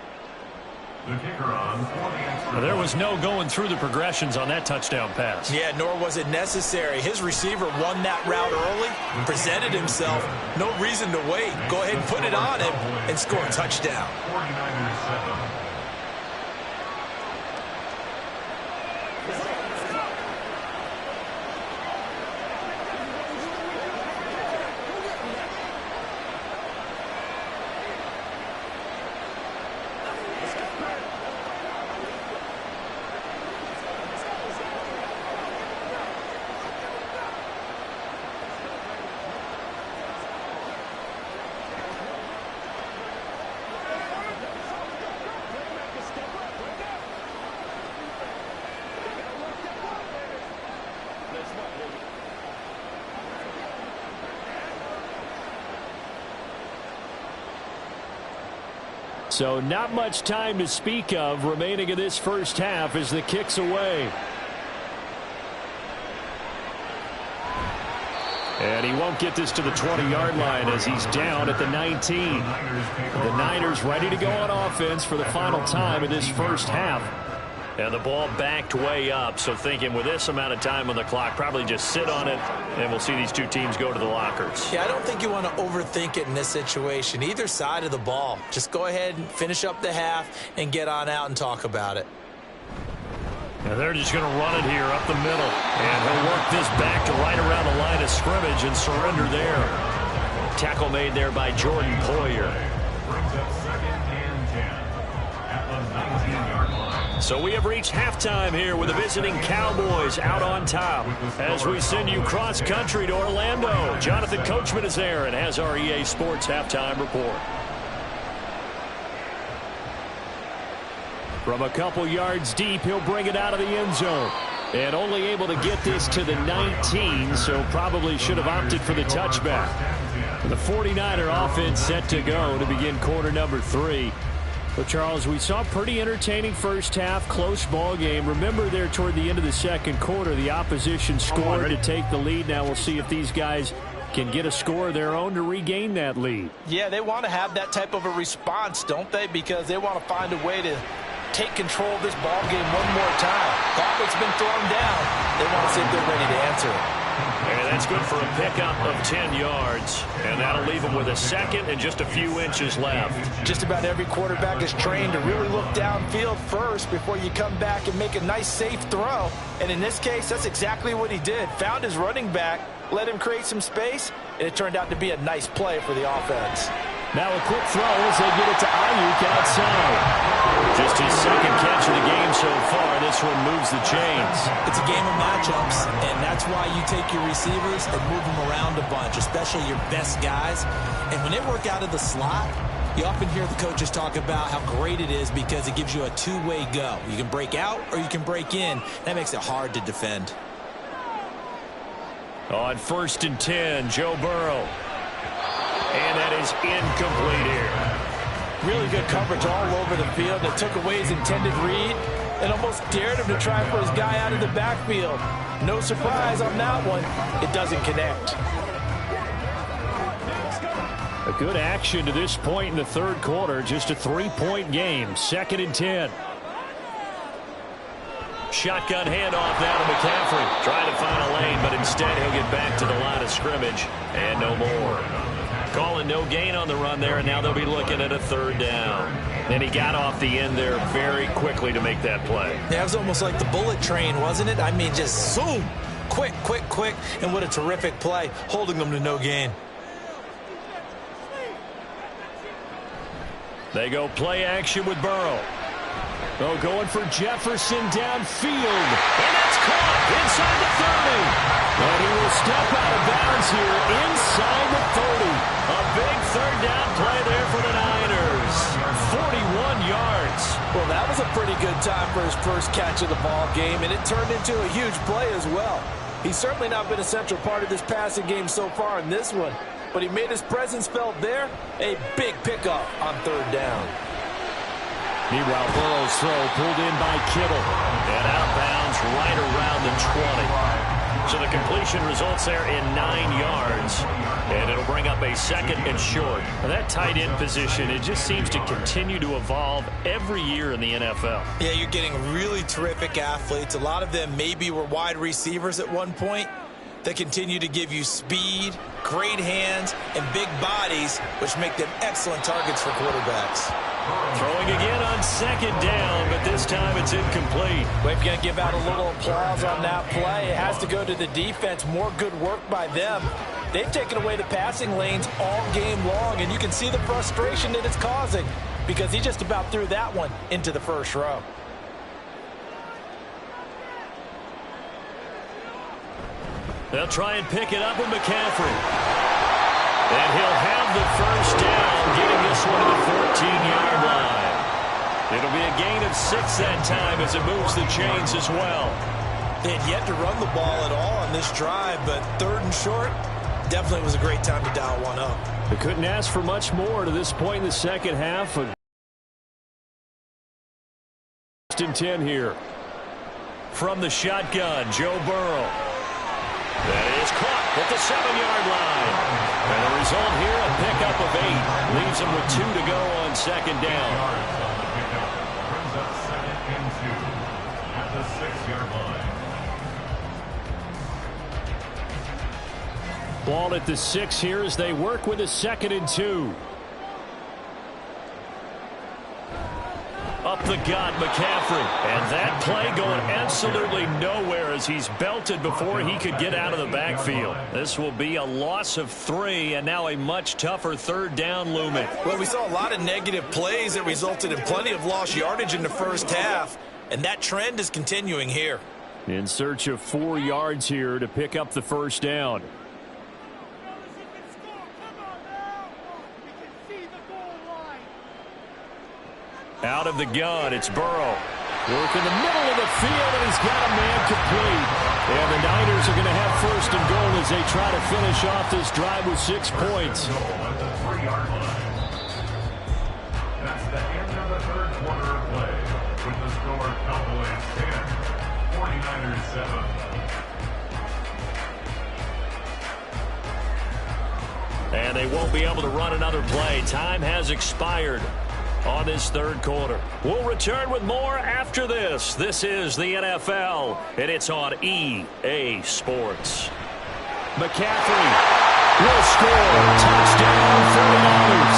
The kicker on 40. There was no going through the progressions on that touchdown pass. Yeah, nor was it necessary. His receiver won that route early, presented himself. No reason to wait. Go ahead and put it on him and score a touchdown. 49ers 7. So not much time to speak of remaining in this first half as the kick's away. And he won't get this to the 20-yard line as he's down at the 19. The Niners ready to go on offense for the final time in this first half. And the ball backed way up, so thinking with this amount of time on the clock, probably just sit on it, and we'll see these two teams go to the lockers. Yeah, I don't think you want to overthink it in this situation. Either side of the ball. Just go ahead and finish up the half and get on out and talk about it. And they're just going to run it here up the middle. And he'll work this back to right around the line of scrimmage and surrender there. Tackle made there by Jordan Poyer. Brings up 2nd and 10 at the 19-yard line. So we have reached halftime here with the visiting Cowboys out on top. As we send you cross-country to Orlando, Jonathan Coachman is there and has our EA Sports halftime report. From a couple yards deep, he'll bring it out of the end zone. And only able to get this to the 19, so probably should have opted for the touchback. The 49er offense set to go to begin quarter number 3. Well, Charles, we saw a pretty entertaining first half, close ball game. Remember there toward the end of the second quarter, the opposition scored to take the lead. Now we'll see if these guys can get a score of their own to regain that lead. Yeah, they want to have that type of a response, don't they? Because they want to find a way to take control of this ball game one more time. Gauntlet's been thrown down. They want to see if they're ready to answer it. And that's good for a pickup of 10 yards. And that'll leave them with a second and just a few inches left. Just about every quarterback is trained to really look downfield first before you come back and make a nice, safe throw. And in this case, that's exactly what he did. Found his running back, let him create some space, and it turned out to be a nice play for the offense. Now a quick throw as they get it to Ayuk outside. Just his second catch of the game so far. This one moves the chains. It's a game of matchups, and that's why you take your receivers and move them around a bunch, especially your best guys. And when they work out of the slot, you often hear the coaches talk about how great it is because it gives you a two-way go. You can break out or you can break in. That makes it hard to defend. On 1st and 10, Joe Burrow. And that is incomplete here. Really good coverage all over the field. It took away his intended read and almost dared him to try for his guy out of the backfield. No surprise on that one. It doesn't connect. A good action to this point in the third quarter. Just a 3-point game. 2nd and 10. Shotgun handoff now to McCaffrey. Trying to find a lane, but instead he'll get back to the line of scrimmage. And no more. Calling no gain on the run there, and now they'll be looking at a 3rd down. And he got off the end there very quickly to make that play. That was almost like the bullet train, wasn't it? I mean, just zoom. Quick, quick, quick. And what a terrific play, holding them to no gain. They go play action with Burrow. Oh, going for Jefferson downfield. And that's caught inside the 30. And he will step out of bounds here inside the 30. A big 3rd down play there for the Niners. 41 yards. Well, that was a pretty good time for his first catch of the ball game, and it turned into a huge play as well. He's certainly not been a central part of this passing game so far in this one, but he made his presence felt there. A big pickup on third down. Meanwhile, Burrow's throw pulled in by Kittle. And out of bounds right around the 20. So the completion results there in 9 yards. And it'll bring up a second and short. Now that tight end position, it just seems to continue to evolve every year in the NFL. Yeah, you're getting really terrific athletes. A lot of them maybe were wide receivers at one point. They continue to give you speed, great hands, and big bodies, which make them excellent targets for quarterbacks. Throwing again on second down, but this time it's incomplete. We're going to give out a little applause on that play. It has to go to the defense. More good work by them. They've taken away the passing lanes all game long, and you can see the frustration that it's causing because he just about threw that one into the first row. They'll try and pick it up with McCaffrey. And he'll have the first down, getting this one to the 14-yard line. It'll be a gain of 6 that time as it moves the chains as well. They had yet to run the ball at all on this drive, but third and short definitely was a great time to dial one up. They couldn't ask for much more to this point in the second half. First and 10 here. From the shotgun, Joe Burrow. That is caught at the 7-yard line. And the result here, a pickup of 8. Leaves him with 2 to go on second down. Brings up second and 2 at the 6-yard line. Ball at the 6 here as they work with a 2nd and 2. Up the gut, McCaffrey. And that play going absolutely nowhere as he's belted before he could get out of the backfield. This will be a loss of 3 and now a much tougher third down looming. Well, we saw a lot of negative plays that resulted in plenty of lost yardage in the first half, and that trend is continuing here. In search of 4 yards here to pick up the first down. Out of the gun, it's Burrow. Work in the middle of the field, and he's got a man complete. And the Niners are going to have first and goal as they try to finish off this drive with 6 points. At the 3-yard line. That's the end of the third quarter of play. With the score Cowboys 10, 49ers 7. And they won't be able to run another play. Time has expired on this third quarter. We'll return with more after this. This is the NFL, and it's on EA Sports. McCaffrey will score. Touchdown 49ers.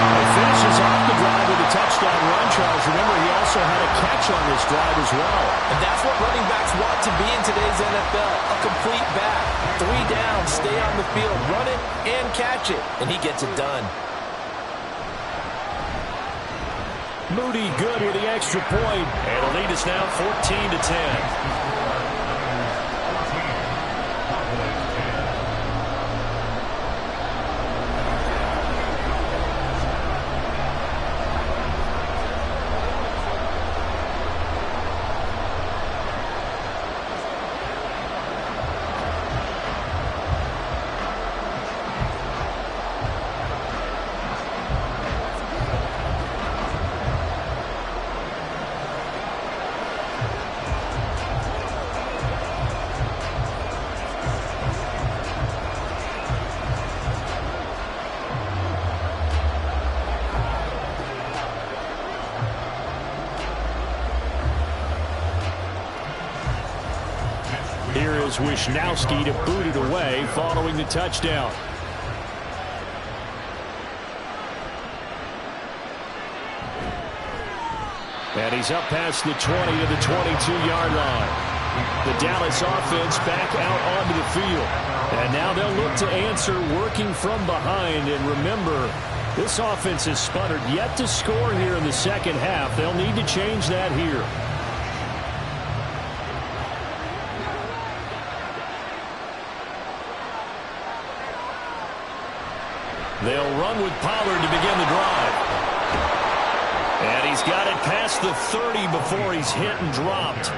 He finishes off the drive with a touchdown run, Charles. Remember, he also had a catch on this drive as well. And that's what running backs want to be in today's NFL, a complete back. 3 down, stay on the field, run it, and catch it. And he gets it done. Moody good with the extra point. And the lead is now 14-10. Here is Wisnowski to boot it away following the touchdown. And he's up past the 20 to the 22-yard line. The Dallas offense back out onto the field. And now they'll look to answer working from behind. And remember, this offense has sputtered yet to score here in the second half. They'll need to change that here. They'll run with Pollard to begin the drive. And he's got it past the 30 before he's hit and dropped.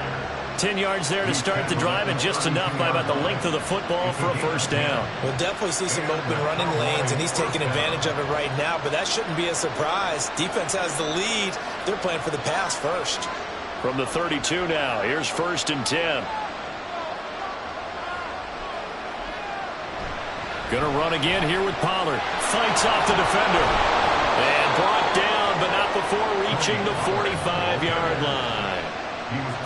10 yards there to start the drive, and just enough by about the length of the football for a first down. We'll definitely see some open running lanes, and he's taking advantage of it right now, but that shouldn't be a surprise. Defense has the lead. They're playing for the pass first. From the 32 now, here's 1st and 10. Going to run again here with Pollard. Fights off the defender. And brought down, but not before reaching the 45-yard line.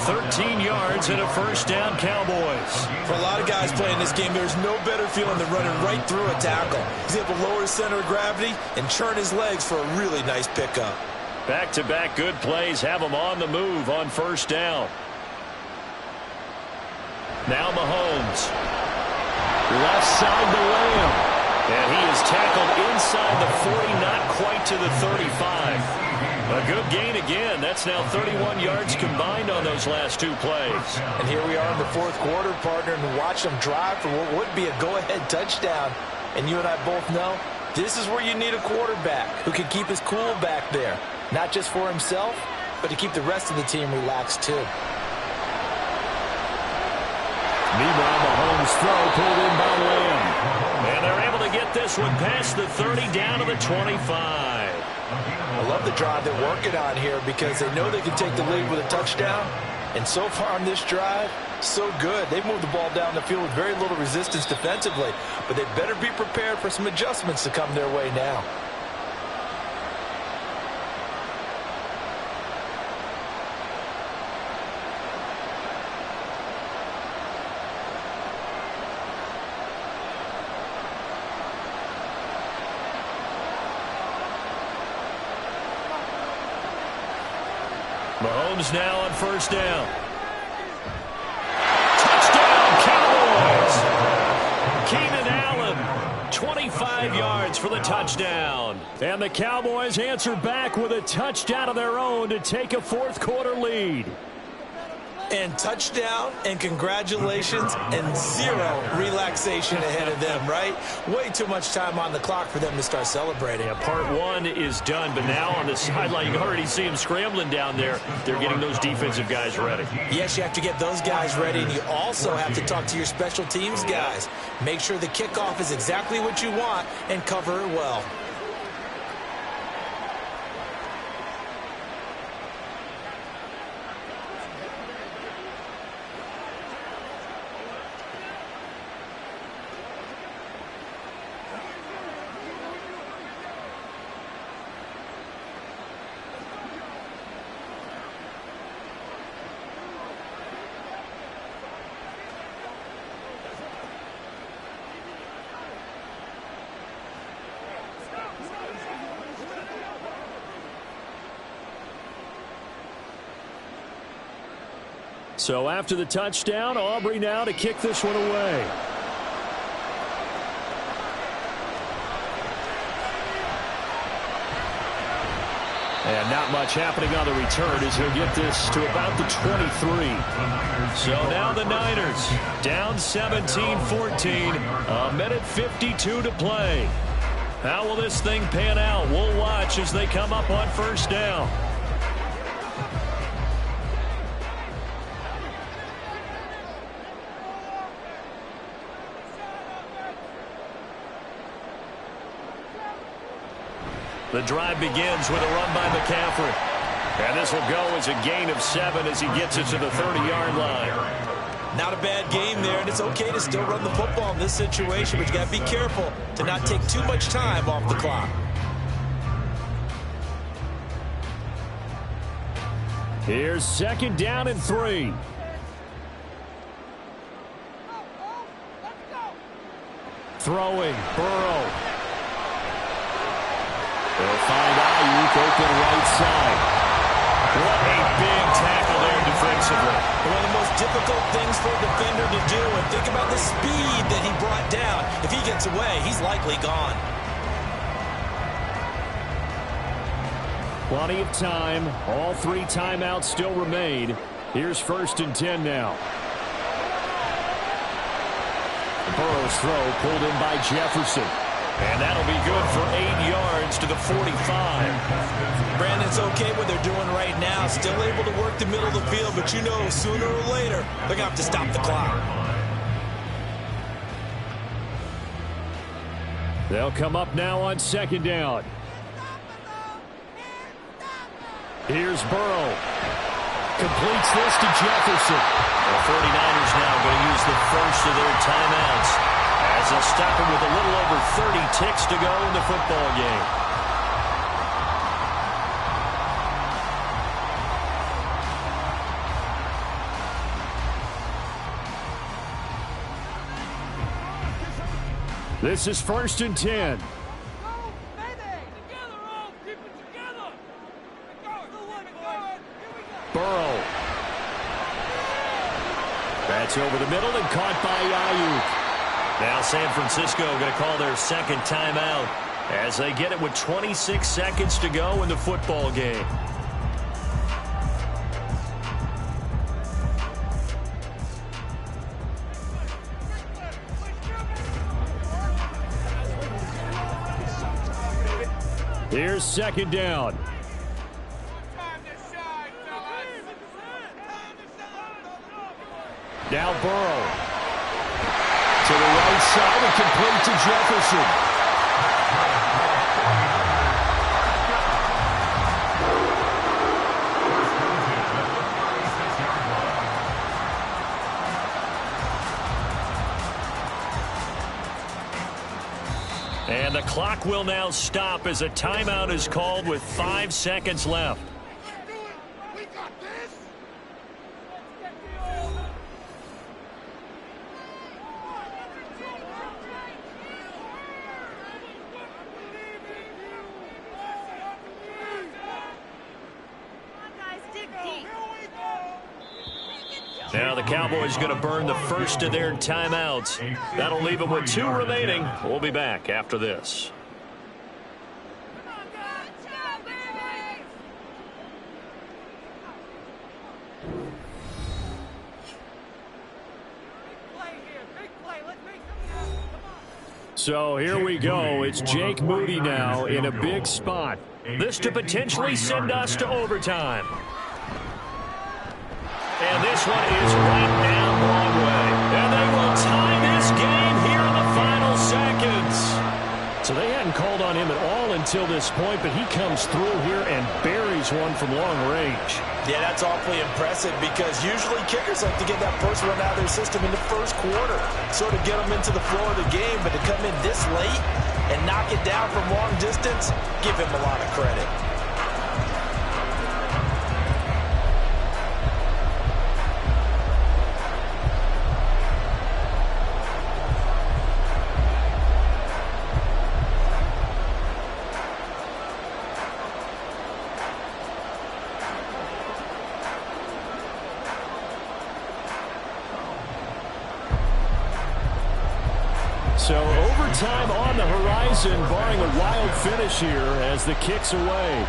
13 yards and a first down, Cowboys. For a lot of guys playing this game, there's no better feeling than running right through a tackle. He's able to lower his center of gravity and churn his legs for a really nice pickup. Back-to-back good plays have him on the move on first down. Now Mahomes. Left side to Lamb. And he is tackled inside the 40, not quite to the 35. A good gain again. That's now 31 yards combined on those last 2 plays. And here we are in the 4th quarter, partner, and watch them drive for what would be a go-ahead touchdown. And you and I both know this is where you need a quarterback who can keep his cool back there. Not just for himself, but to keep the rest of the team relaxed too. Meanwhile, Mahomes' throw pulled in by Lamb. And they're able to get this one past the 30 down to the 25. I love the drive they're working on here because they know they can take the lead with a touchdown. And so far on this drive, so good. They've moved the ball down the field with very little resistance defensively. But they better be prepared for some adjustments to come their way now. Mahomes now on first down. Touchdown, Cowboys! Keenan Allen, 25 yards for the touchdown. And the Cowboys answer back with a touchdown of their own to take a 4th quarter lead. And touchdown, and congratulations, and 0 relaxation ahead of them, right? Way too much time on the clock for them to start celebrating. Yeah, part 1 is done, but now on the sideline, you can already see them scrambling down there. They're getting those defensive guys ready. Yes, you have to get those guys ready, and you also have to talk to your special teams guys. Make sure the kickoff is exactly what you want and cover it well. So after the touchdown, Aubrey now to kick this one away. And not much happening on the return as he'll get this to about the 23. So now the Niners down 17-14. A minute 52 to play. How will this thing pan out? We'll watch as they come up on first down. The drive begins with a run by McCaffrey. And this will go as a gain of 7 as he gets it to the 30-yard line. Not a bad game there, and it's okay to still run the football in this situation, but you got to be careful to not take too much time off the clock. Here's 2nd down and 3. Throwing, Burrow. They'll find Ayuk open right side. What a big tackle there defensively. One of the most difficult things for a defender to do, and think about the speed that he brought down. If he gets away, he's likely gone. Plenty of time. All 3 timeouts still remain. Here's 1st and 10 now. Burrow's throw pulled in by Jefferson. And that'll be good for 8 yards to the 45. Brandon, it's okay what they're doing right now. Still able to work the middle of the field, but you know sooner or later they're going to have to stop the clock. They'll come up now on second down. Here's Burrow. Completes this to Jefferson. The 49ers now going to use the first of their timeouts as they'll stop him with a little over 30 ticks to go in the football game. This is 1st and 10. Burrow. That's over the middle and caught by Ayuk. Now San Francisco going to call their second timeout as they get it with 26 seconds to go in the football game. Here's second down. Now Burrow. To the right side and complete to Jefferson. And the clock will now stop as a timeout is called with 5 seconds left. Now the Cowboys going to burn the first of their timeouts. That'll leave them with 2 remaining. We'll be back after this. So here we go. It's Jake Moody now in a big spot. This to potentially send us to overtime. And this one is right down Broadway. And they will tie this game here in the final seconds. So they hadn't called on him at all until this point, but he comes through here and buries one from long range. Yeah, that's awfully impressive because usually kickers like to get that first one out of their system in the first quarter, sort of get them into the flow of the game, but to come in this late and knock it down from long distance, give him a lot of credit. So overtime on the horizon, barring a wild finish here as the kick's away.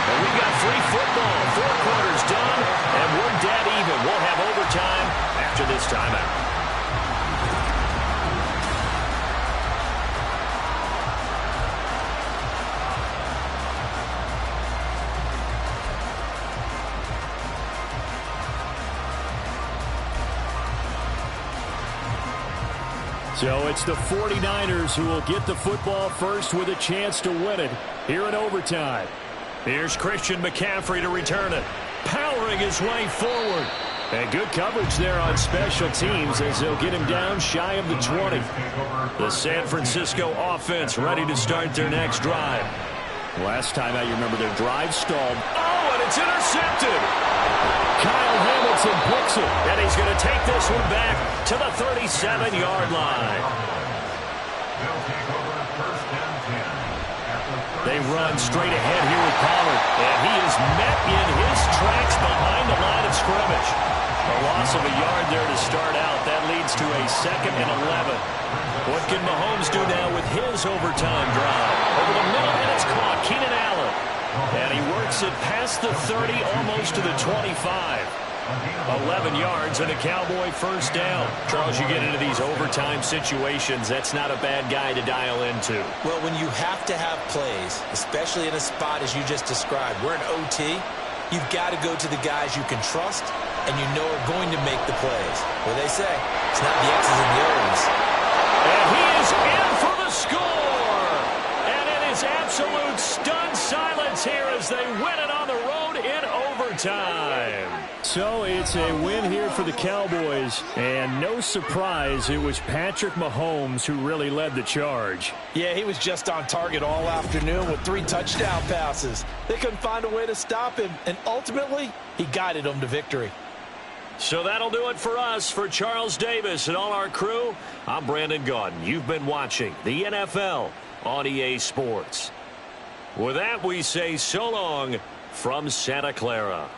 And we've got free football. 4 quarters done, and we're dead even. We'll have overtime after this timeout. So it's the 49ers who will get the football first with a chance to win it here in overtime. Here's Christian McCaffrey to return it, powering his way forward. And good coverage there on special teams as they'll get him down shy of the 20. The San Francisco offense ready to start their next drive. Last time out, you remember their drive stalled. Oh, and it's intercepted. Kyle Hamilton picks it. And he's going to take this one back to the 37-yard line. They run straight ahead here with Pollard. And he is met in his tracks behind the line of scrimmage. A loss of a yard there to start out. That leads to a 2nd and 11. What can Mahomes do now with his overtime drive? Over the middle, and it's caught. Keenan Allen. And he works it past the 30, almost to the 25. 11 yards and a Cowboy first down. Charles, you get into these overtime situations, that's not a bad guy to dial into. Well, when you have to have plays, especially in a spot as you just described, we're in OT, you've got to go to the guys you can trust and you know are going to make the plays. What do they say? It's not the X's and the O's. And he is in for the score. And it is absolute stunned silence here as they win it on the road in overtime. So it's a win here for the Cowboys, and no surprise, it was Patrick Mahomes who really led the charge. Yeah, he was just on target all afternoon with 3 touchdown passes. They couldn't find a way to stop him, and ultimately, he guided them to victory. So that'll do it for us. For Charles Davis and all our crew, I'm Brandon Gaudin. You've been watching the NFL on EA Sports. With that, we say so long from Santa Clara.